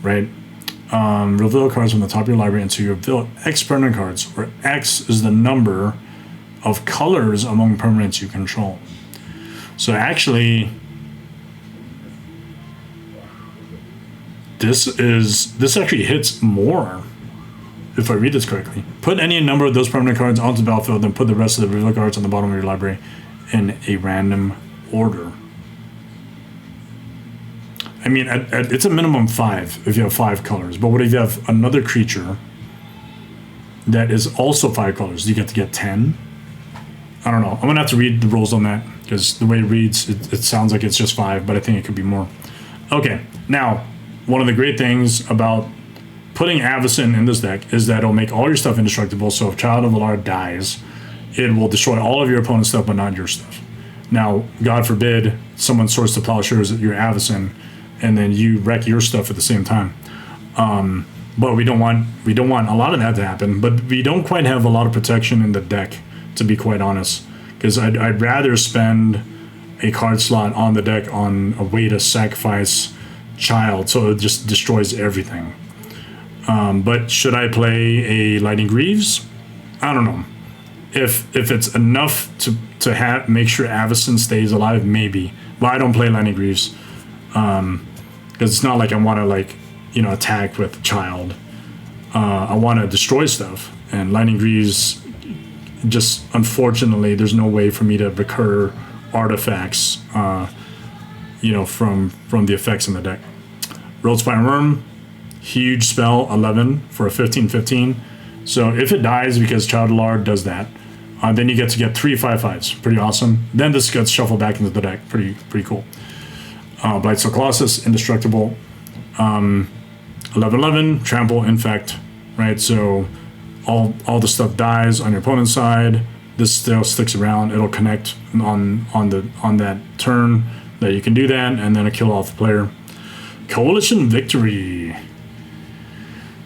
right? Reveal cards from the top of your library until you reveal X permanent cards, where X is the number of colors among permanents you control. So actually, this actually hits more, if I read this correctly. Put any number of those permanent cards onto the battlefield, then put the rest of the reveal cards on the bottom of your library in a random order. I mean, it's a minimum 5 if you have 5 colors. But what if you have another creature that is also 5 colors? You get to get 10? I don't know. I'm going to have to read the rules on that, because the way it reads, it sounds like it's just 5, but I think it could be more. Okay, now, one of the great things about putting Avacyn in this deck is that it'll make all your stuff indestructible. So if Child of Alara dies, it will destroy all of your opponent's stuff, but not your stuff. Now, God forbid, someone Swords to Plowshares your Avacyn, and then you wreck your stuff at the same time. But we don't want a lot of that to happen. But we don't quite have a lot of protection in the deck, to be quite honest, because I'd rather spend a card slot on the deck on a way to sacrifice Child, so it just destroys everything. But should I play a Lightning Greaves? I don't know. If it's enough to have make sure Avacyn stays alive, maybe. But I don't play Lightning Greaves, because it's not like I want to attack with Child. I want to destroy stuff, and Lightning Greaves, just unfortunately, there's no way for me to recur artifacts, from the effects in the deck. Road Spine Worm, huge spell, 11 for a 15/15. So if it dies because Child of Alara does that, then you get to get 3 5/5s. Pretty awesome. Then this gets shuffled back into the deck. Pretty cool. Blightsteel Colossus, Indestructible, 11/11, Trample, Infect, right? So all the stuff dies on your opponent's side. This still sticks around. It'll connect on that turn that you can do that, and then it'll kill off the player. Coalition Victory.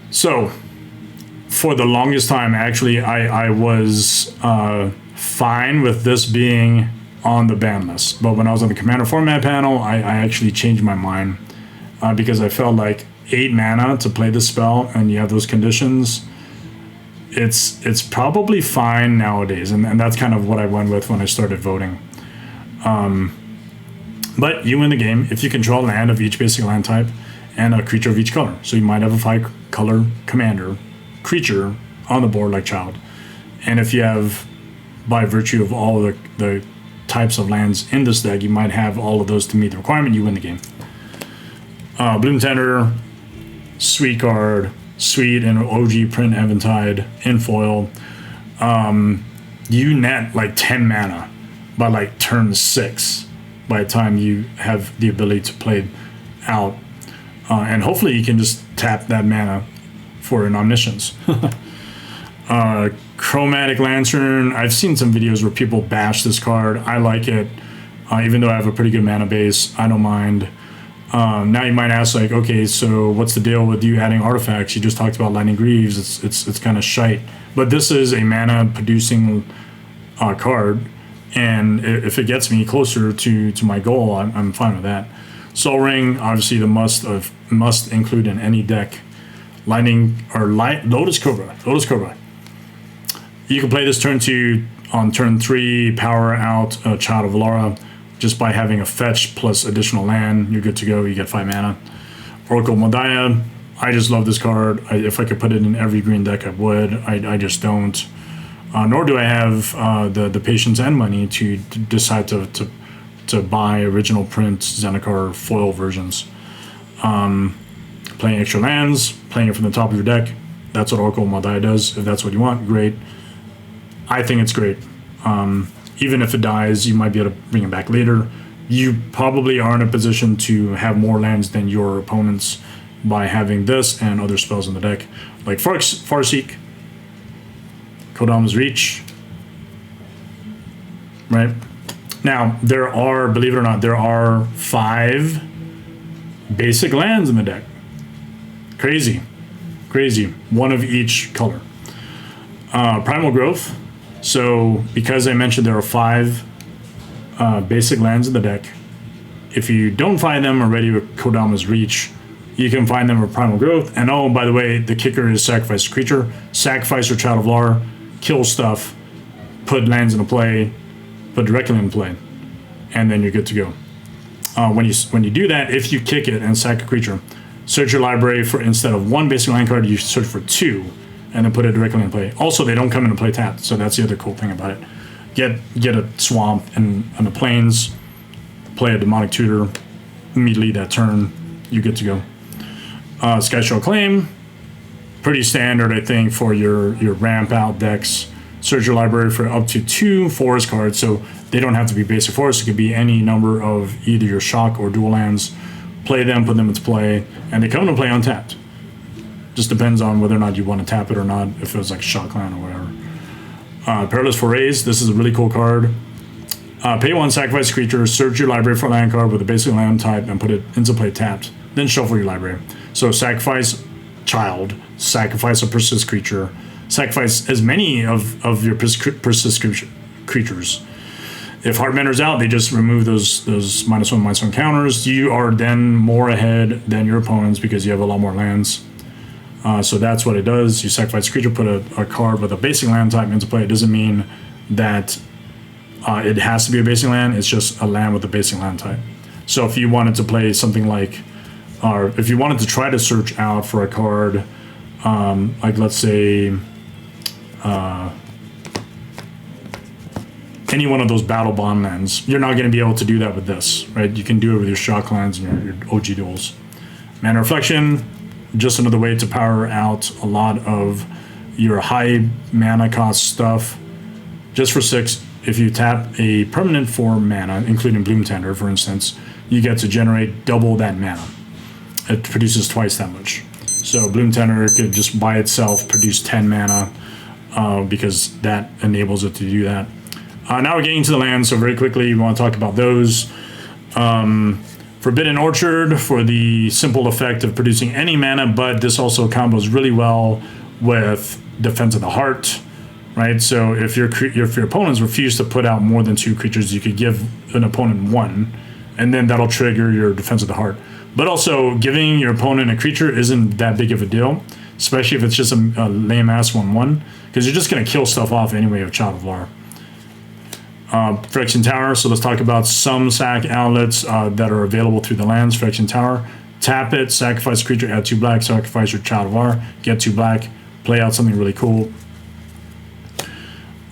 So for the longest time, actually, I was fine with this being on the ban list. But when I was on the Commander format panel, I actually changed my mind, because I felt like 8 mana to play this spell, and you have those conditions. It's probably fine nowadays, and that's kind of what I went with when I started voting. But you win the game if you control land of each basic land type and a creature of each color. So you might have a 5-color commander creature on the board like Child. And if you have, by virtue of all the types of lands in this deck, you might have all of those to meet the requirement, you win the game. Bloom Tender, sweet card, sweet and OG print Eventide in foil. You net like 10 mana by like turn 6 by the time you have the ability to play out. And hopefully you can just tap that mana for an Omniscience. Chromatic Lantern. I've seen some videos where people bash this card. I like it. Even though I have a pretty good mana base, I don't mind. Now you might ask, like, okay, so what's the deal with you adding artifacts? You just talked about Lightning Greaves. It's kind of shite. But this is a mana producing card, and if it gets me closer to my goal, I'm fine with that. Soul Ring, obviously the must include in any deck. Lotus Cobra. You can play this turn 2 on turn 3, power out Child of Alara. Just by having a fetch plus additional land, you're good to go. You get 5 mana. Oracle Modiah. I just love this card. If I could put it in every green deck, I would. I just don't. Nor do I have the patience and money to decide to buy original print Zendikar foil versions. Playing extra lands, playing it from the top of your deck. That's what Oracle Modiah does. If that's what you want, great. I think it's great. Even if it dies, you might be able to bring it back later. You probably are in a position to have more lands than your opponents by having this and other spells in the deck, like Farseek, Kodama's Reach. Right? Now, there are, believe it or not, there are 5 basic lands in the deck. Crazy. One of each color. Primal Growth. So, because I mentioned there are 5 basic lands in the deck, if you don't find them already with Kodama's Reach, you can find them with Primal Growth. And oh, by the way, the kicker is sacrifice a creature. Sacrifice your Child of Alara, kill stuff, put lands into play, put directly into play, and then you're good to go. When you do that, if you kick it and sack a creature, search your library for, instead of 1 basic land card, you search for 2, and then put it directly in play. Also, they don't come into play tapped, so that's the other cool thing about it. Get a swamp and on the plains, play a demonic tutor, immediately that turn, you're good to go. Skyshell Claim, pretty standard, I think, for your ramp out decks. Search your library for up to 2 forest cards, so they don't have to be basic forest. It could be any number of either your shock or dual lands. Play them, put them into play, and they come into play untapped. Just depends on whether or not you want to tap it or not, if it was like a shock land or whatever. Perilous Forays, this is a really cool card. Pay 1, sacrifice creature, search your library for a land card with a basic land type, and put it into play tapped. Then shuffle your library. So sacrifice Child, sacrifice a Persist creature, sacrifice as many of your Persist creatures. If Heartbender's out, they just remove those -1/-1 counters. You are then more ahead than your opponents because you have a lot more lands. So that's what it does. You sacrifice a creature, put a card with a basic land type into play. It doesn't mean that it has to be a basic land. It's just a land with a basic land type. So if you wanted to play something like, or if you wanted to try to search out for a card, like let's say any one of those battle bond lands, you're not going to be able to do that with this, right? You can do it with your shock lands and your OG duels. Mana Reflection, just another way to power out a lot of your high mana cost stuff. Just for 6, if you tap a permanent for mana, including Bloom Tender, for instance, you get to generate double that mana. It produces twice that much. So Bloom Tender could just by itself produce 10 mana because that enables it to do that. Now we're getting to the lands, so very quickly we want to talk about those. Forbidden Orchard for the simple effect of producing any mana, but this also combos really well with Defense of the Heart, right? So if your opponents refuse to put out more than 2 creatures, you could give an opponent 1, and then that'll trigger your Defense of the Heart. But also, giving your opponent a creature isn't that big of a deal, especially if it's just a lame-ass 1/1, because you're just going to kill stuff off anyway with Child of Alara. Phyrexian Tower, so let's talk about some sack outlets that are available through the lands. Phyrexian Tower, tap it, sacrifice creature, add 2 black, sacrifice your Child of Alara, get 2 black, play out something really cool.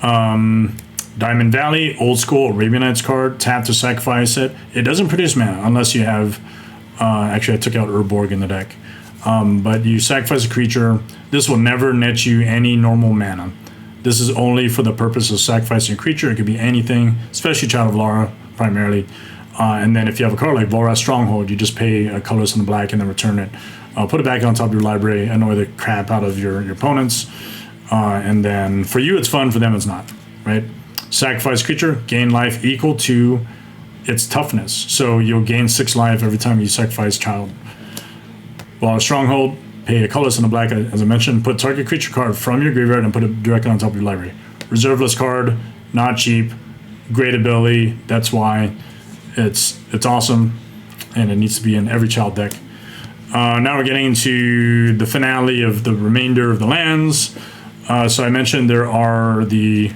Diamond Valley, old school Arabian Nights card, tap to sacrifice it. It doesn't produce mana unless you have, actually I took out Urborg in the deck. But you sacrifice a creature, this will never net you any normal mana. This is only for the purpose of sacrificing a creature. It could be anything, especially Child of Alara, primarily. And then if you have a card like Volrath's Stronghold, you just pay a colorless and a black and then return it. Put it back on top of your library, annoy the crap out of your opponents. And then for you, it's fun. For them, it's not, right? Sacrifice creature, gain life equal to its toughness. So you'll gain 6 life every time you sacrifice Child. Volrath's Stronghold, pay a colorless and a black, as I mentioned. Put target creature card from your graveyard and put it directly on top of your library. Reserveless card, not cheap, great ability. That's why it's awesome, and it needs to be in every Child deck. Now we're getting into the finale of the remainder of the lands. So I mentioned there are the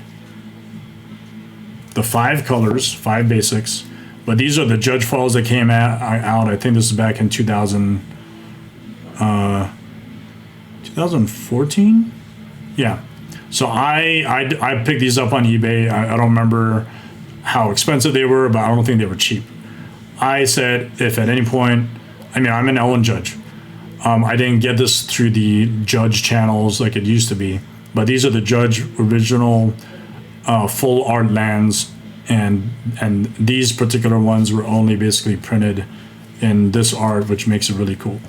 5 colors, 5 basics, but these are the Judge Falls that came out. I think this is back in 2014? Yeah. So I picked these up on eBay. I don't remember how expensive they were, but I don't think they were cheap. I said, if at any point, I mean, I'm an Ellen Judge. I didn't get this through the Judge channels like it used to be, but these are the Judge original full art lands, and these particular ones were only basically printed in this art, which makes it really cool.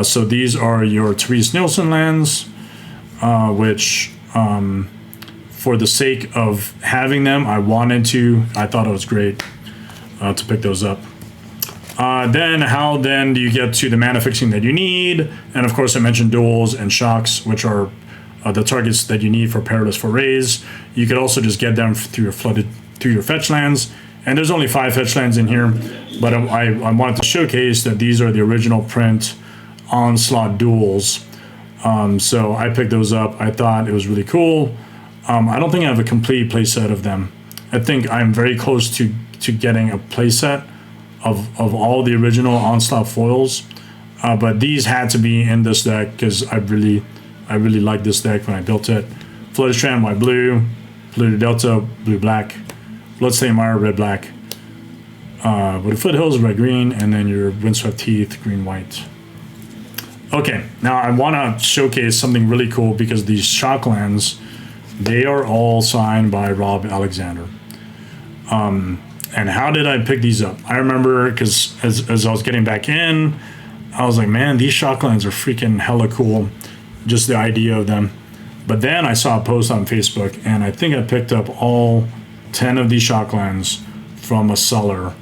So these are your Therese Nielsen lands, which for the sake of having them, I thought it was great to pick those up. Then how then do you get to the mana fixing that you need? And of course I mentioned duels and shocks, which are the targets that you need for Perilous Forays. You could also just get them through your fetch lands. And there's only 5 fetch lands in here, but I wanted to showcase that these are the original print Onslaught duels. So I picked those up. I thought it was really cool. I don't think I have a complete playset of them. I think I'm very close to getting a playset of all the original Onslaught foils. But these had to be in this deck because I really liked this deck when I built it. Flooded Strand, white blue, Polluted Delta, blue black, Bloodstained Mire, red black, with Foothills, red green, and then your Windswept Teeth, green white. Okay, now I want to showcase something really cool because these Shocklands, they are all signed by Rob Alexander. And how did I pick these up? I remember because as I was getting back in, I was like, man, these Shocklands are freaking hella cool. Just the idea of them. But then I saw a post on Facebook, and I think I picked up all 10 of these Shocklands from a seller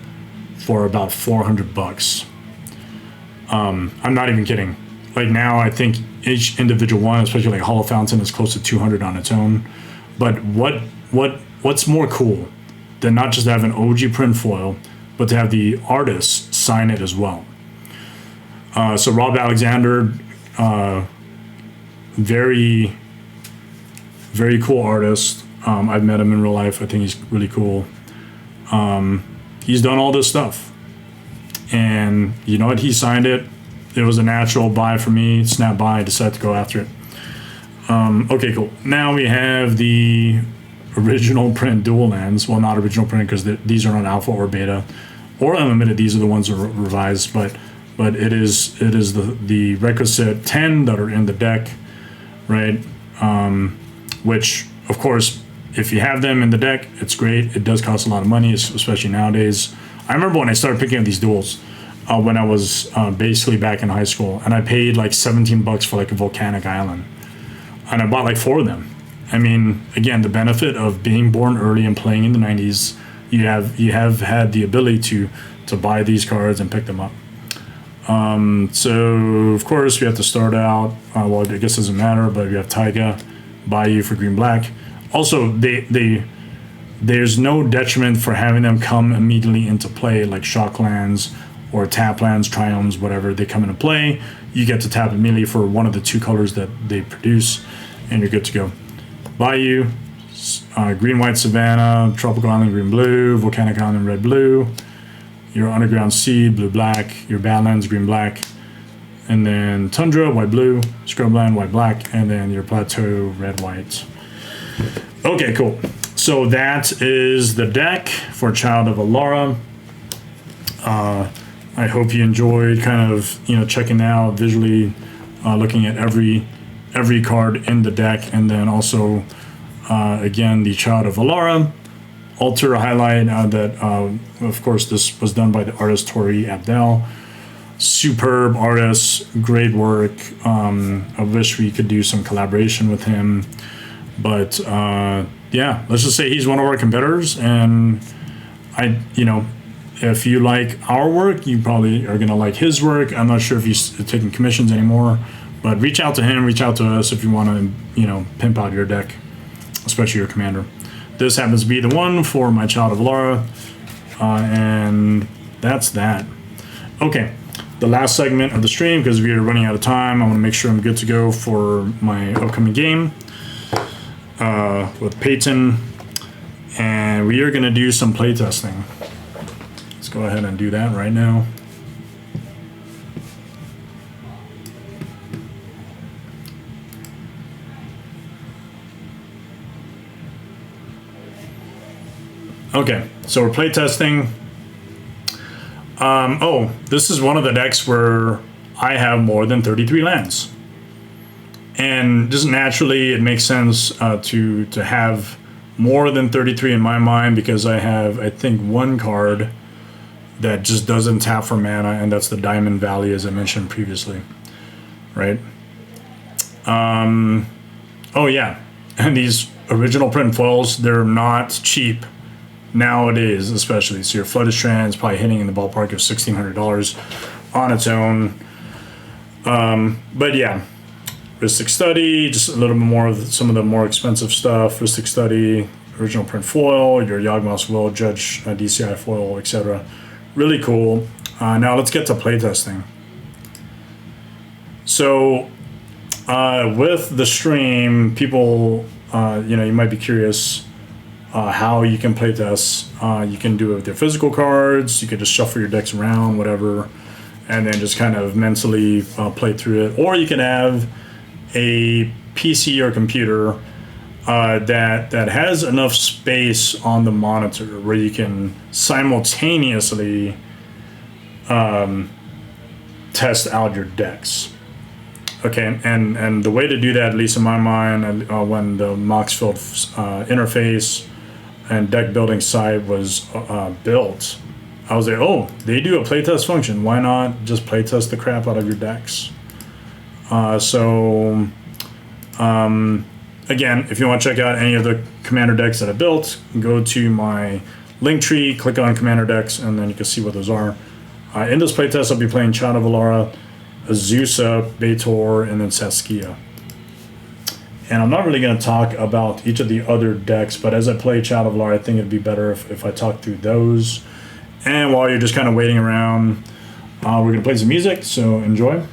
for about $400. I'm not even kidding. Like now, I think each individual one, especially like Hollow Fountain, is close to 200 on its own. But what's more cool than not just to have an OG print foil, but to have the artist sign it as well? So Rob Alexander, very, very cool artist. I've met him in real life. I think he's really cool. He's done all this stuff. And you know what? He signed it. It was a natural buy for me. Snap buy. I decided to go after it. Okay, cool. Now we have the original print dual lands. Well, not original print because these are not alpha or beta or unlimited. These are the ones that are revised, but it is the requisite 10 that are in the deck, right? Which of course, if you have them in the deck, it's great. It does cost a lot of money, especially nowadays. I remember when I started picking up these duels when I was basically back in high school, and I paid like $17 for like a volcanic island, and I bought like 4 of them. I mean, again, the benefit of being born early and playing in the 90s, you have had the ability to buy these cards and pick them up. So of course we have to start out. Well, I guess it doesn't matter, but we have Taiga, Bayou for green black. Also, there's no detriment for having them come immediately into play, like Shocklands or tap lands, triomes, whatever. They come into play. You get to tap immediately for one of the 2 colors that they produce, and you're good to go. Bayou, green white Savannah, Tropical Island green blue, Volcanic Island red blue, your Underground Seed blue black, your Badlands green black, and then Tundra white blue, Scrubland white black, and then your Plateau red white. Okay, cool. So that is the deck for Child of Alara. I hope you enjoyed kind of checking out visually, looking at every card in the deck, and then also again the Child of Alara. Alter highlight that of course this was done by the artist Tori Abdel. Superb artist, great work. I wish we could do some collaboration with him, but yeah, let's just say he's one of our competitors, and if you like our work, you probably are gonna like his work. I'm not sure if he's taking commissions anymore, but reach out to him, reach out to us if you want to pimp out your deck, especially your commander. This happens to be the one for my Child of Alara, and that's that. Okay, the last segment of the stream, because we are running out of time. I want to make sure I'm good to go for my upcoming game with Peyton, and we are going to do some playtesting. Let's go ahead and do that right now. Okay, so we're playtesting. This is one of the decks where I have more than 33 lands. And just naturally, it makes sense to have more than 33 in my mind, because I have, I think, 1 card that just doesn't tap for mana, and that's the Diamond Valley, as I mentioned previously, right? Oh yeah, and these original print foils, they're not cheap nowadays, especially. So your Flooded Strand is probably hitting in the ballpark of $1,600 on its own. But yeah, Ristic Study, just a little bit more of some of the more expensive stuff. Ristic Study, original print foil, your Yawgmoth's Will, Judge DCI foil, etc. Really cool. Now let's get to playtesting. So with the stream, people you know, you might be curious how you can play this. You can do it with your physical cards. You could just shuffle your decks around, whatever, and then just kind of mentally play through it. Or you can have a PC or computer that has enough space on the monitor where you can simultaneously test out your decks. Okay, and the way to do that, at least in my mind, when the Moxfield interface and deck building site was built, I was like, oh, they do a playtest function. Why not just playtest the crap out of your decks? Again, if you want to check out any of the commander decks that I built, go to my link tree, click on commander decks, and then you can see what those are. In this playtest, I'll be playing Child of Alara, Azusa, Baator, and then Saskia. And I'm not really going to talk about each of the other decks, but as I play Child of Alara, I think it'd be better if I talk through those. And while you're just kind of waiting around, we're going to play some music, so enjoy.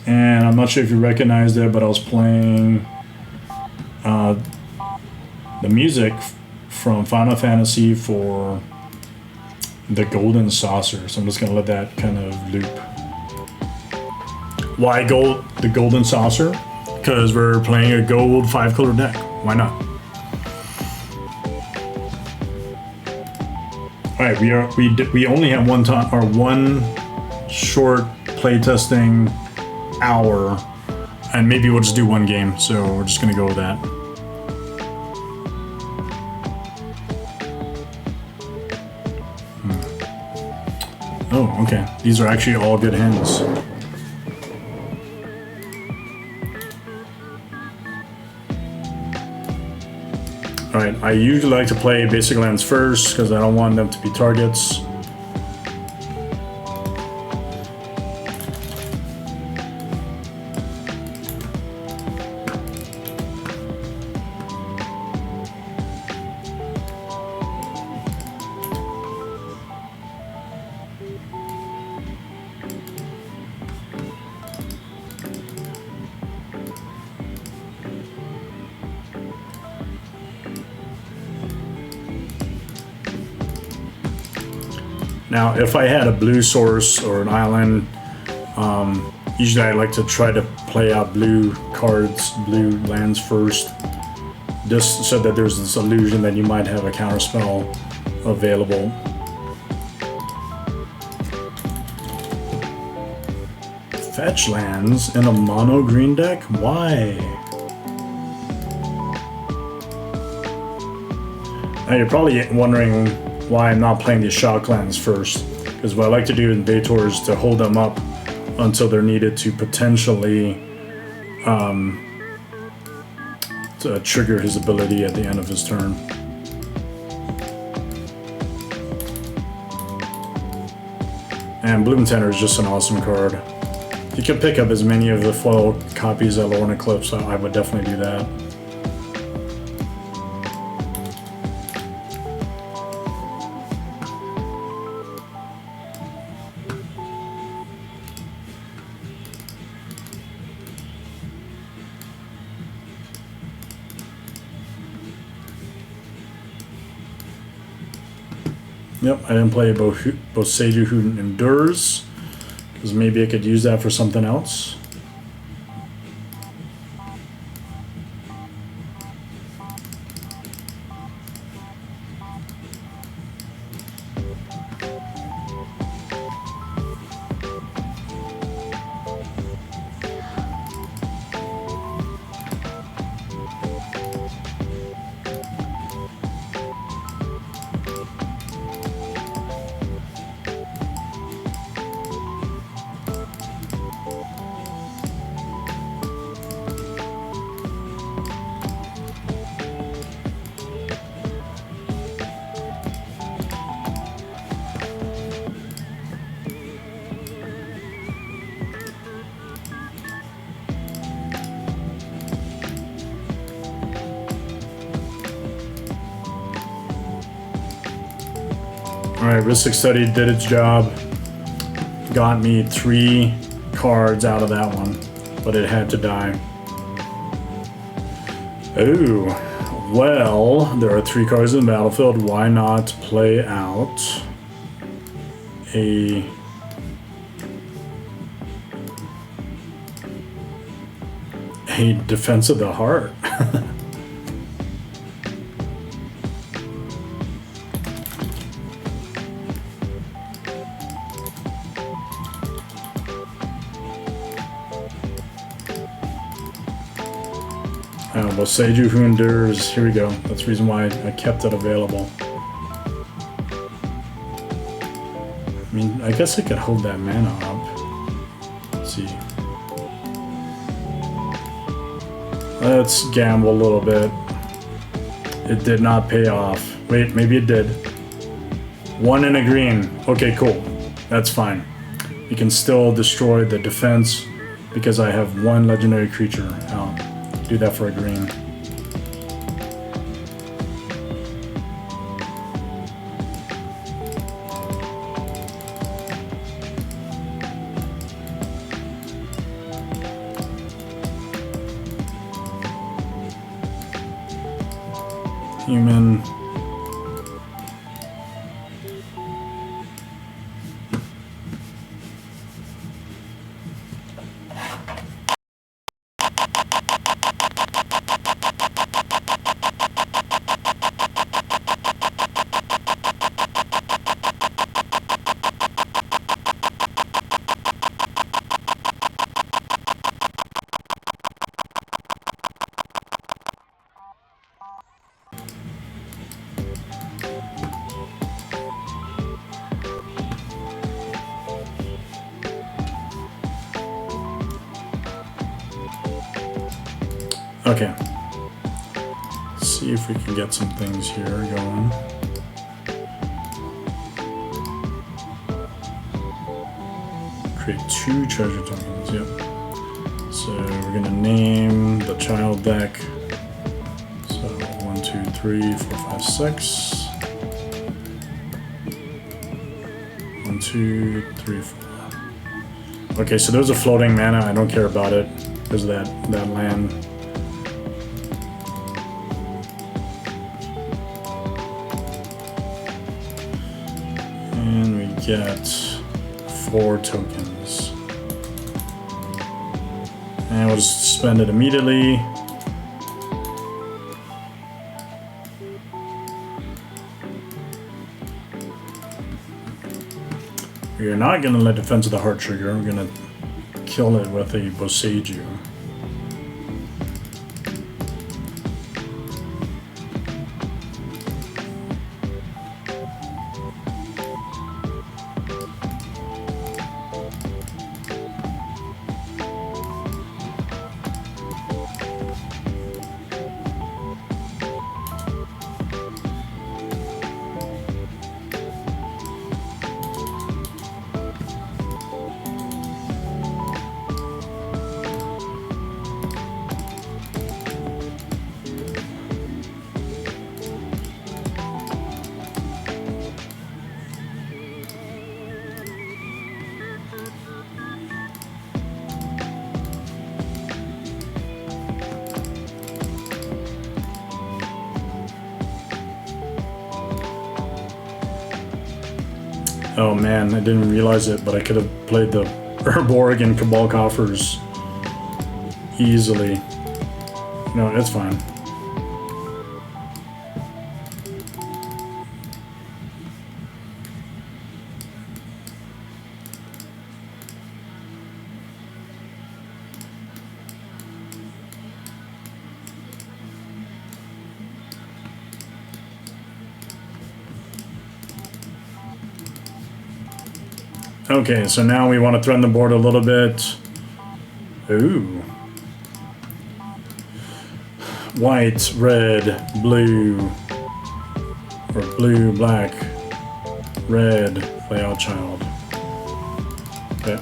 And I'm not sure if you recognized it, but I was playing the music from Final Fantasy for the Golden Saucer. So I'm just going to let that kind of loop. Why the Golden Saucer? Because we're playing a gold 5-color deck. Why not? All right, we only have one short playtesting hour, and maybe we'll just do one game, so we're just gonna go with that. Oh, okay, these are actually all good hands. Alright, I usually like to play basic lands first because I don't want them to be targets. Now, if I had a blue source or an island, usually I like to try to play out blue cards, blue lands first, just so that there's this illusion that you might have a counterspell available. Fetch lands in a mono green deck? Why? Now you're probably wondering why I'm not playing these shock lands first, because what I like to do in Baator is to hold them up until they're needed to potentially to trigger his ability at the end of his turn. And Bloom Tenor is just an awesome card. If you can pick up as many of the foil copies of Lorna Eclipse, I would definitely do that. Yep, I didn't play Boseiju who endures, because maybe I could use that for something else. Alright, Ristic Study did its job. Got me 3 cards out of that one, but it had to die. Oh, well, there are 3 cards in the battlefield. Why not play out a Defense of the Heart? Well, Seiju Who Endures, here we go. That's the reason why I kept it available. I mean, I guess I could hold that mana up. Let's see. Let's gamble a little bit. It did not pay off. Wait, maybe it did. 1 and a green. Okay, cool. That's fine. You can still destroy the defense because I have 1 legendary creature out. Do that for a green. Human. Okay. Let's see if we can get some things here going. Create 2 treasure tokens, yep. So we're gonna name the child deck. So 1, 2, 3, 4, 5, 6. 1, 2, 3, 4. Okay, so there's a floating mana. I don't care about it because of that land. And we get 4 tokens. And we'll just spend it immediately. We are not going to let Defense of the Heart trigger. We're going to kill it with a Boseiju. Oh man, I didn't realize it, but I could have played the Urborg and Cabal Coffers easily. No, it's fine. Okay, so now we want to threaten the board a little bit. Ooh. White, red, blue, or blue, black, red, play out child. Okay.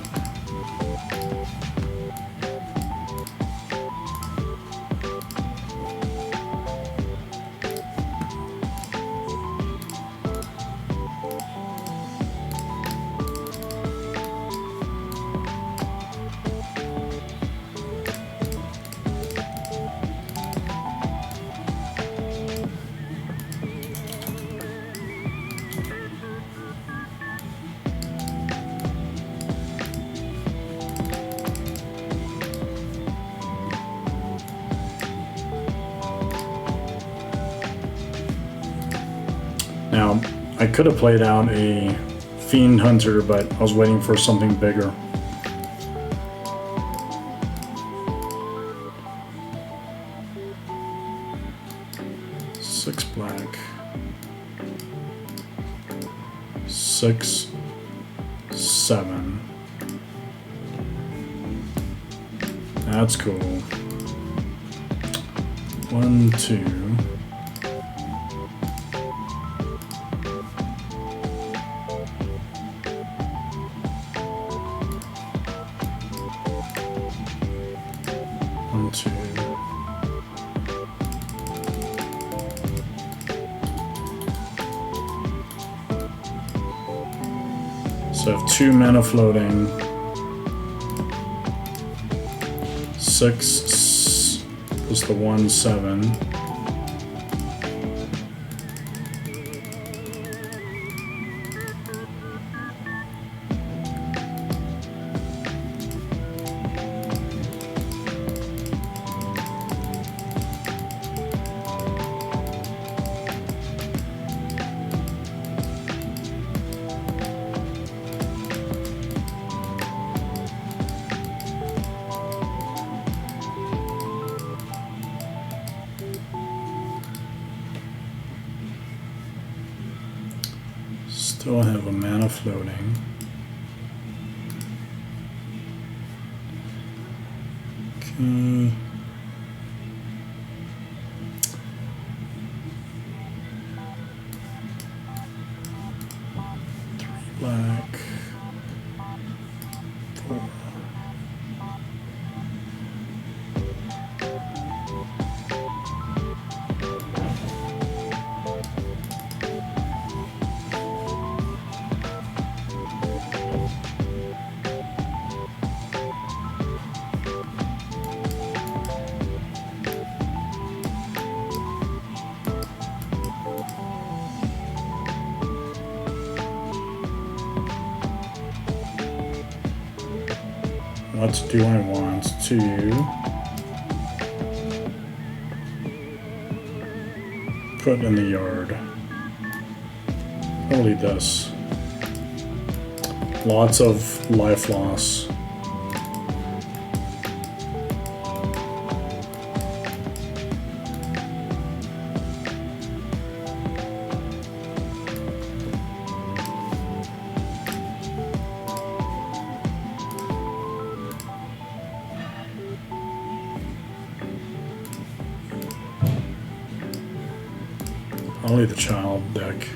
Now, I could have played out a Fiend Hunter, but I was waiting for something bigger. Six black. 6, 7. That's cool. 1, 2. So I have 2 mana floating. 6 plus the 1, 7. Still have a mana floating. Okay. Black. 4. What do I want to put in the yard? Probably this. Lots of life loss. Only the child deck.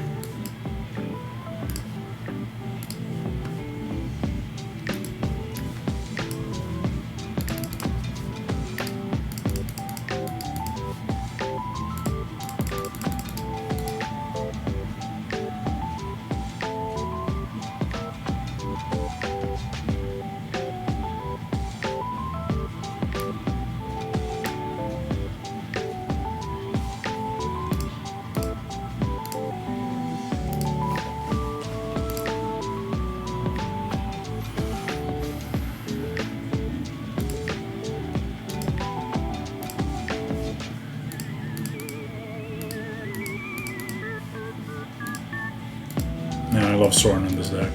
Man, I love Soren in this deck.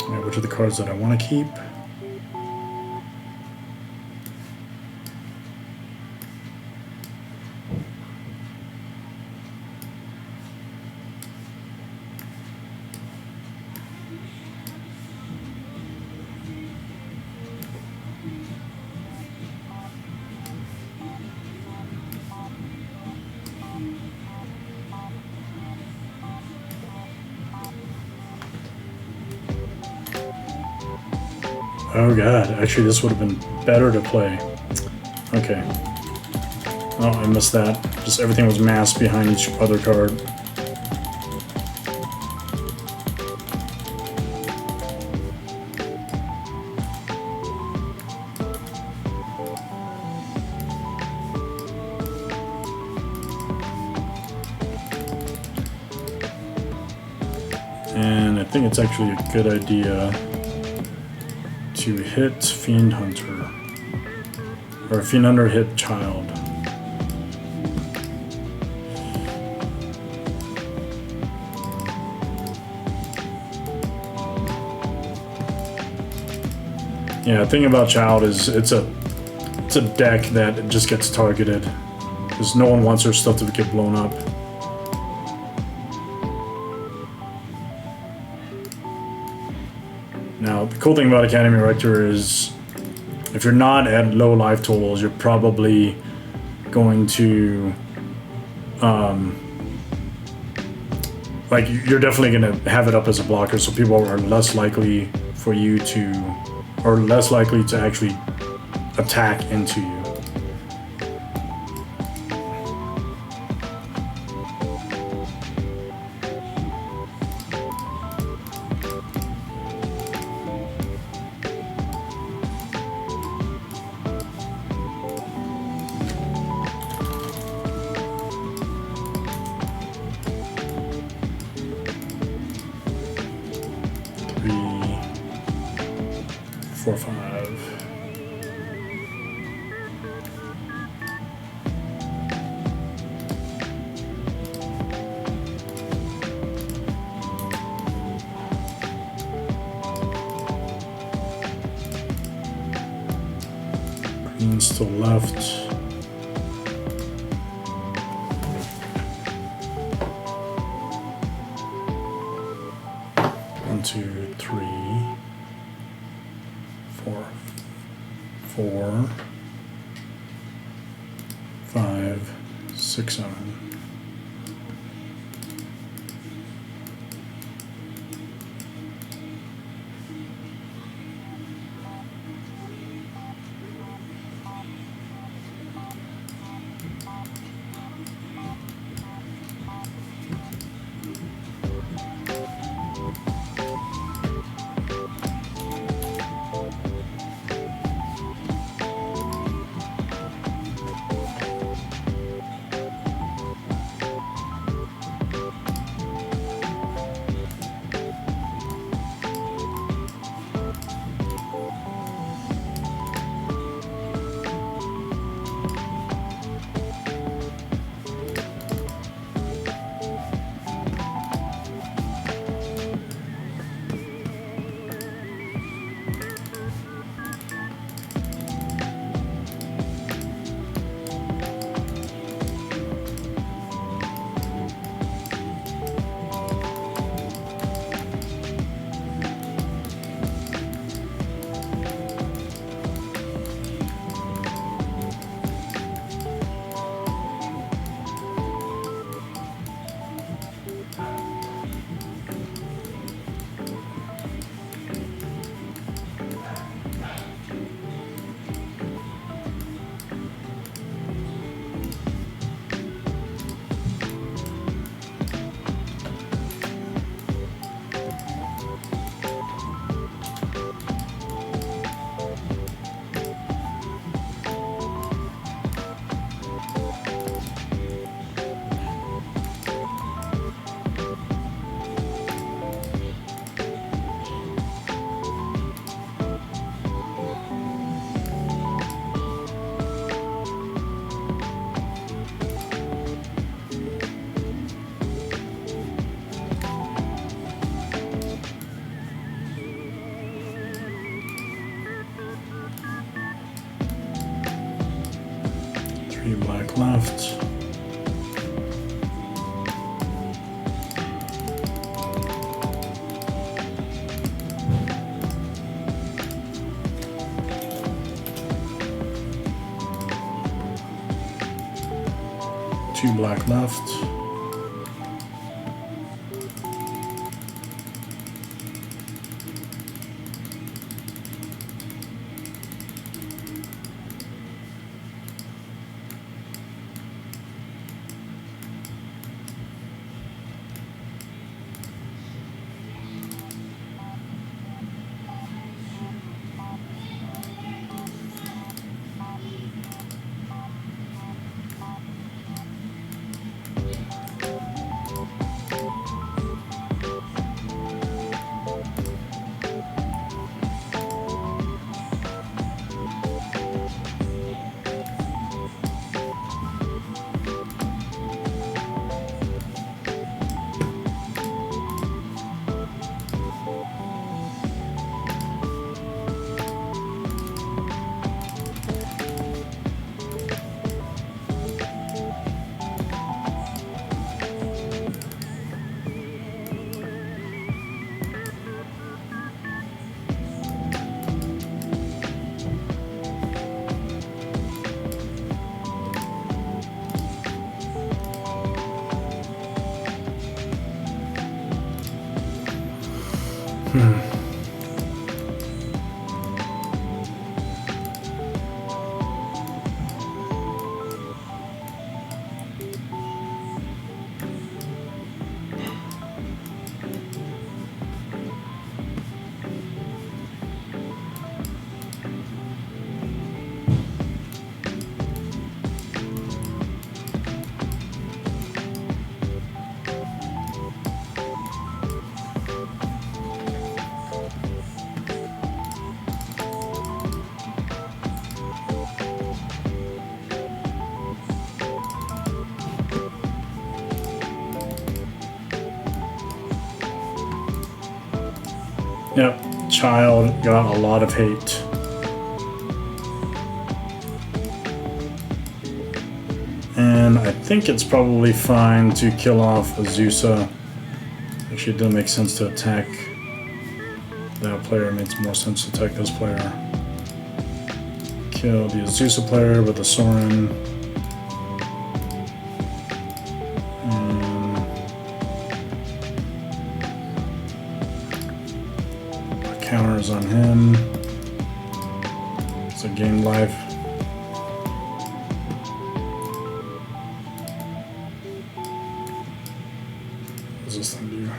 Alright, which are the cards that I want to keep? Oh god, actually this would have been better to play. Okay. Oh, I missed that. Just everything was masked behind each other card. and I think it's actually a good idea to hit Fiend Hunter. Or Fiend Hunter hit Child. Yeah, the thing about Child is it's a deck that just gets targeted. Because no one wants their stuff to get blown up. Now, the cool thing about Academy Rector is if you're not at low life totals, you're probably going to like you're definitely going to have it up as a blocker, so people are less likely for you to, or less likely to actually attack into you. To the left. 1, 2, 3, 4, 4, 5, 6, 7. Black left. Two black left. Yep, Child got a lot of hate. And I think it's probably fine to kill off Azusa. Actually, it doesn't make sense to attack that player. It makes more sense to attack this player. Kill the Azusa player with the Sorin. Counters on him. So gain life. What does this thing do?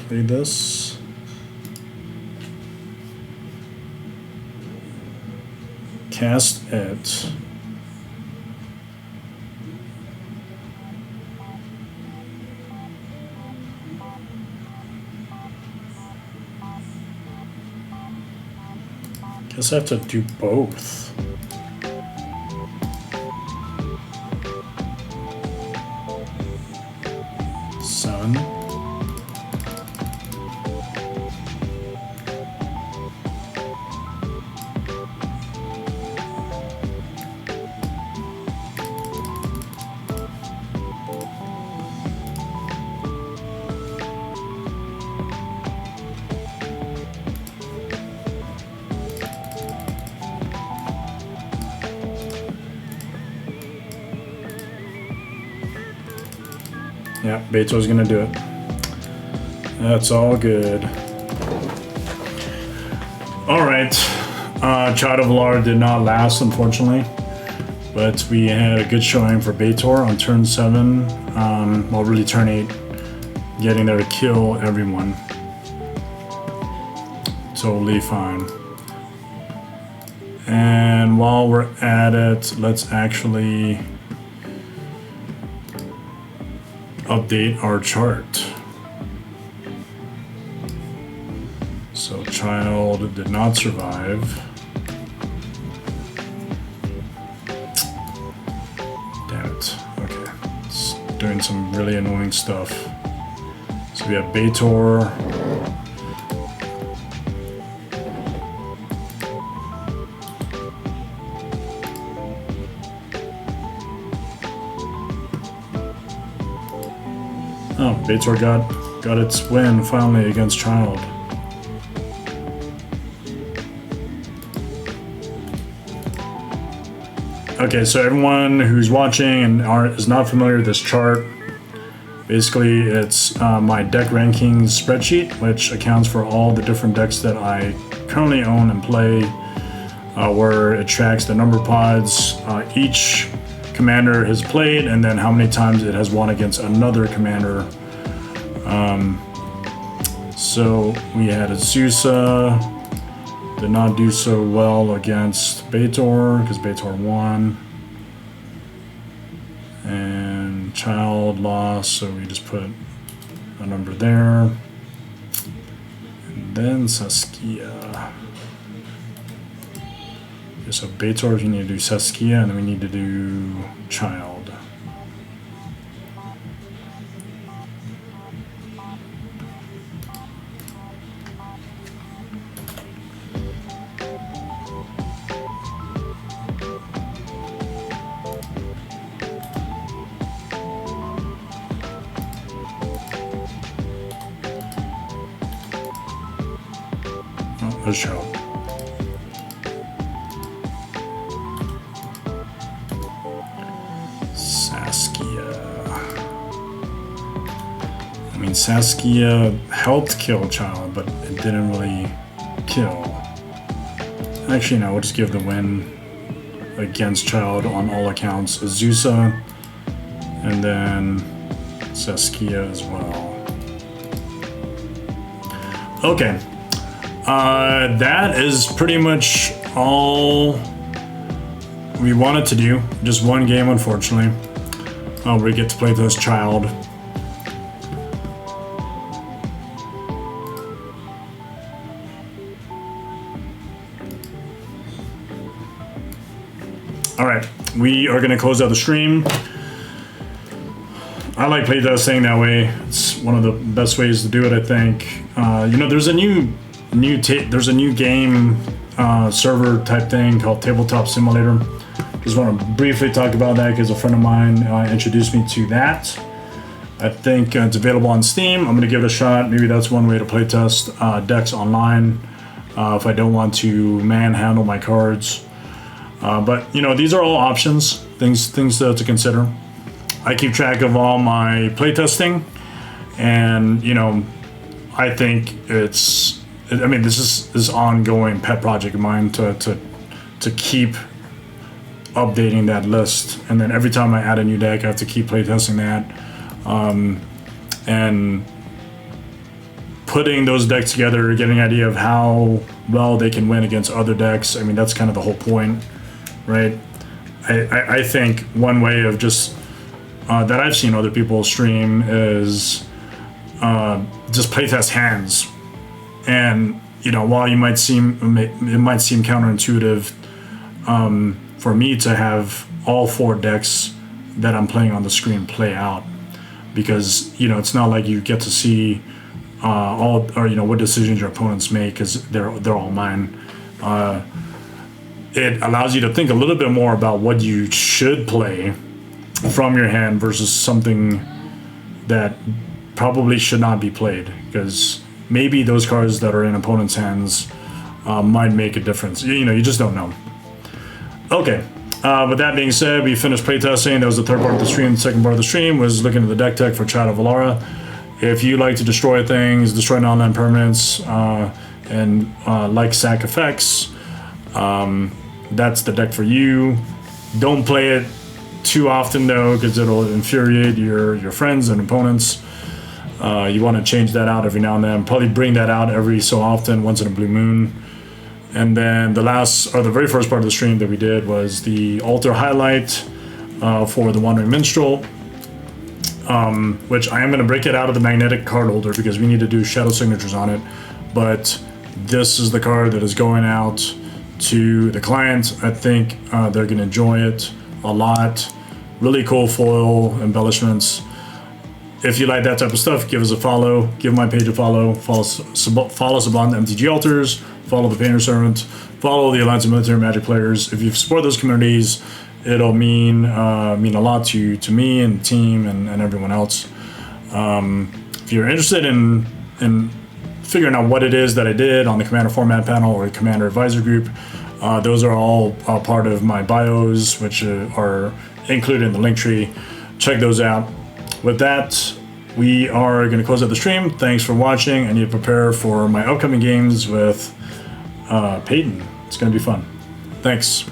Play this. Cast it. Guess I have to do both. Seven. Yeah, Beto's gonna do it. That's all good. Alright. Child of Alara did not last, unfortunately. But we had a good showing for Betor on turn 7. Well, really turn 8. Getting there to kill everyone. Totally fine. And while we're at it, let's actually update our chart. So Child did not survive. Damn it. Okay. It's doing some really annoying stuff. So we have Betor. Oh, Betor got its win finally against Child. Okay, so everyone who's watching and is not familiar with this chart, basically it's my deck rankings spreadsheet, which accounts for all the different decks that I currently own and play, where it tracks the number pods each commander has played, and then how many times it has won against another commander. So we had Azusa, did not do so well against Betor because Betor won, and Child lost, so we just put a number there. And then Saskia. Okay, so Betor, you need to do Saskia, and then we need to do Child. Oh, there's Child. Saskia helped kill Child, but it didn't really kill. Actually, no, we'll just give the win against Child on all accounts. Azusa, and then Saskia as well. Okay. That is pretty much all we wanted to do. Just one game, unfortunately. We get to play this Child. Alright, we are going to close out the stream. I like playtesting that way. It's one of the best ways to do it, I think. You know, there's a new game server type thing called Tabletop Simulator. Just want to briefly talk about that because a friend of mine introduced me to that. I think it's available on Steam. I'm going to give it a shot. Maybe that's one way to playtest decks online if I don't want to manhandle my cards. But you know, these are all options, things to consider. I keep track of all my playtesting, and you know, I think this is ongoing pet project of mine to keep updating that list, and then every time I add a new deck, I have to keep playtesting that, and putting those decks together, getting an idea of how well they can win against other decks. I mean, that's kind of the whole point, right? I think one way of just that I've seen other people stream is just playtest hands, and you know, while it might seem counterintuitive for me to have all 4 decks that I'm playing on the screen play out, because you know, it's not like you get to see what decisions your opponents make because they're all mine. It allows you to think a little bit more about what you should play from your hand versus something that probably should not be played, because maybe those cards that are in opponents' hands might make a difference. You know, you just don't know. Okay, with that being said, we finished playtesting. That was the third part of the stream. The second part of the stream was looking at the deck tech for Child of Alara. If you like to destroy things, destroy non-land permanents, and like sack effects, that's the deck for you. Don't play it too often though, because it'll infuriate your friends and opponents. You want to change that out every now and then. Probably bring that out every so often, once in a blue moon. And then the very first part of the stream that we did was the altar highlight for the Wandering Minstrel, which I am going to break it out of the magnetic card holder because we need to do shadow signatures on it. But this is the card that is going out to the client. I think they're going to enjoy it a lot. Really cool foil embellishments. If you like that type of stuff, give us a follow. Give my page a follow. Follow Sublime MTG Altars. Follow the Painter Servant. Follow the Alliance of Military Magic players. If you support those communities, it'll mean a lot to me and the team and everyone else. If you're interested in figuring out what it is that I did on the Commander Format panel or Commander Advisor group, those are all part of my bios, which are included in the link tree. Check those out. With that, we are going to close out the stream. Thanks for watching. I need to prepare for my upcoming games with Peyton. It's going to be fun. Thanks.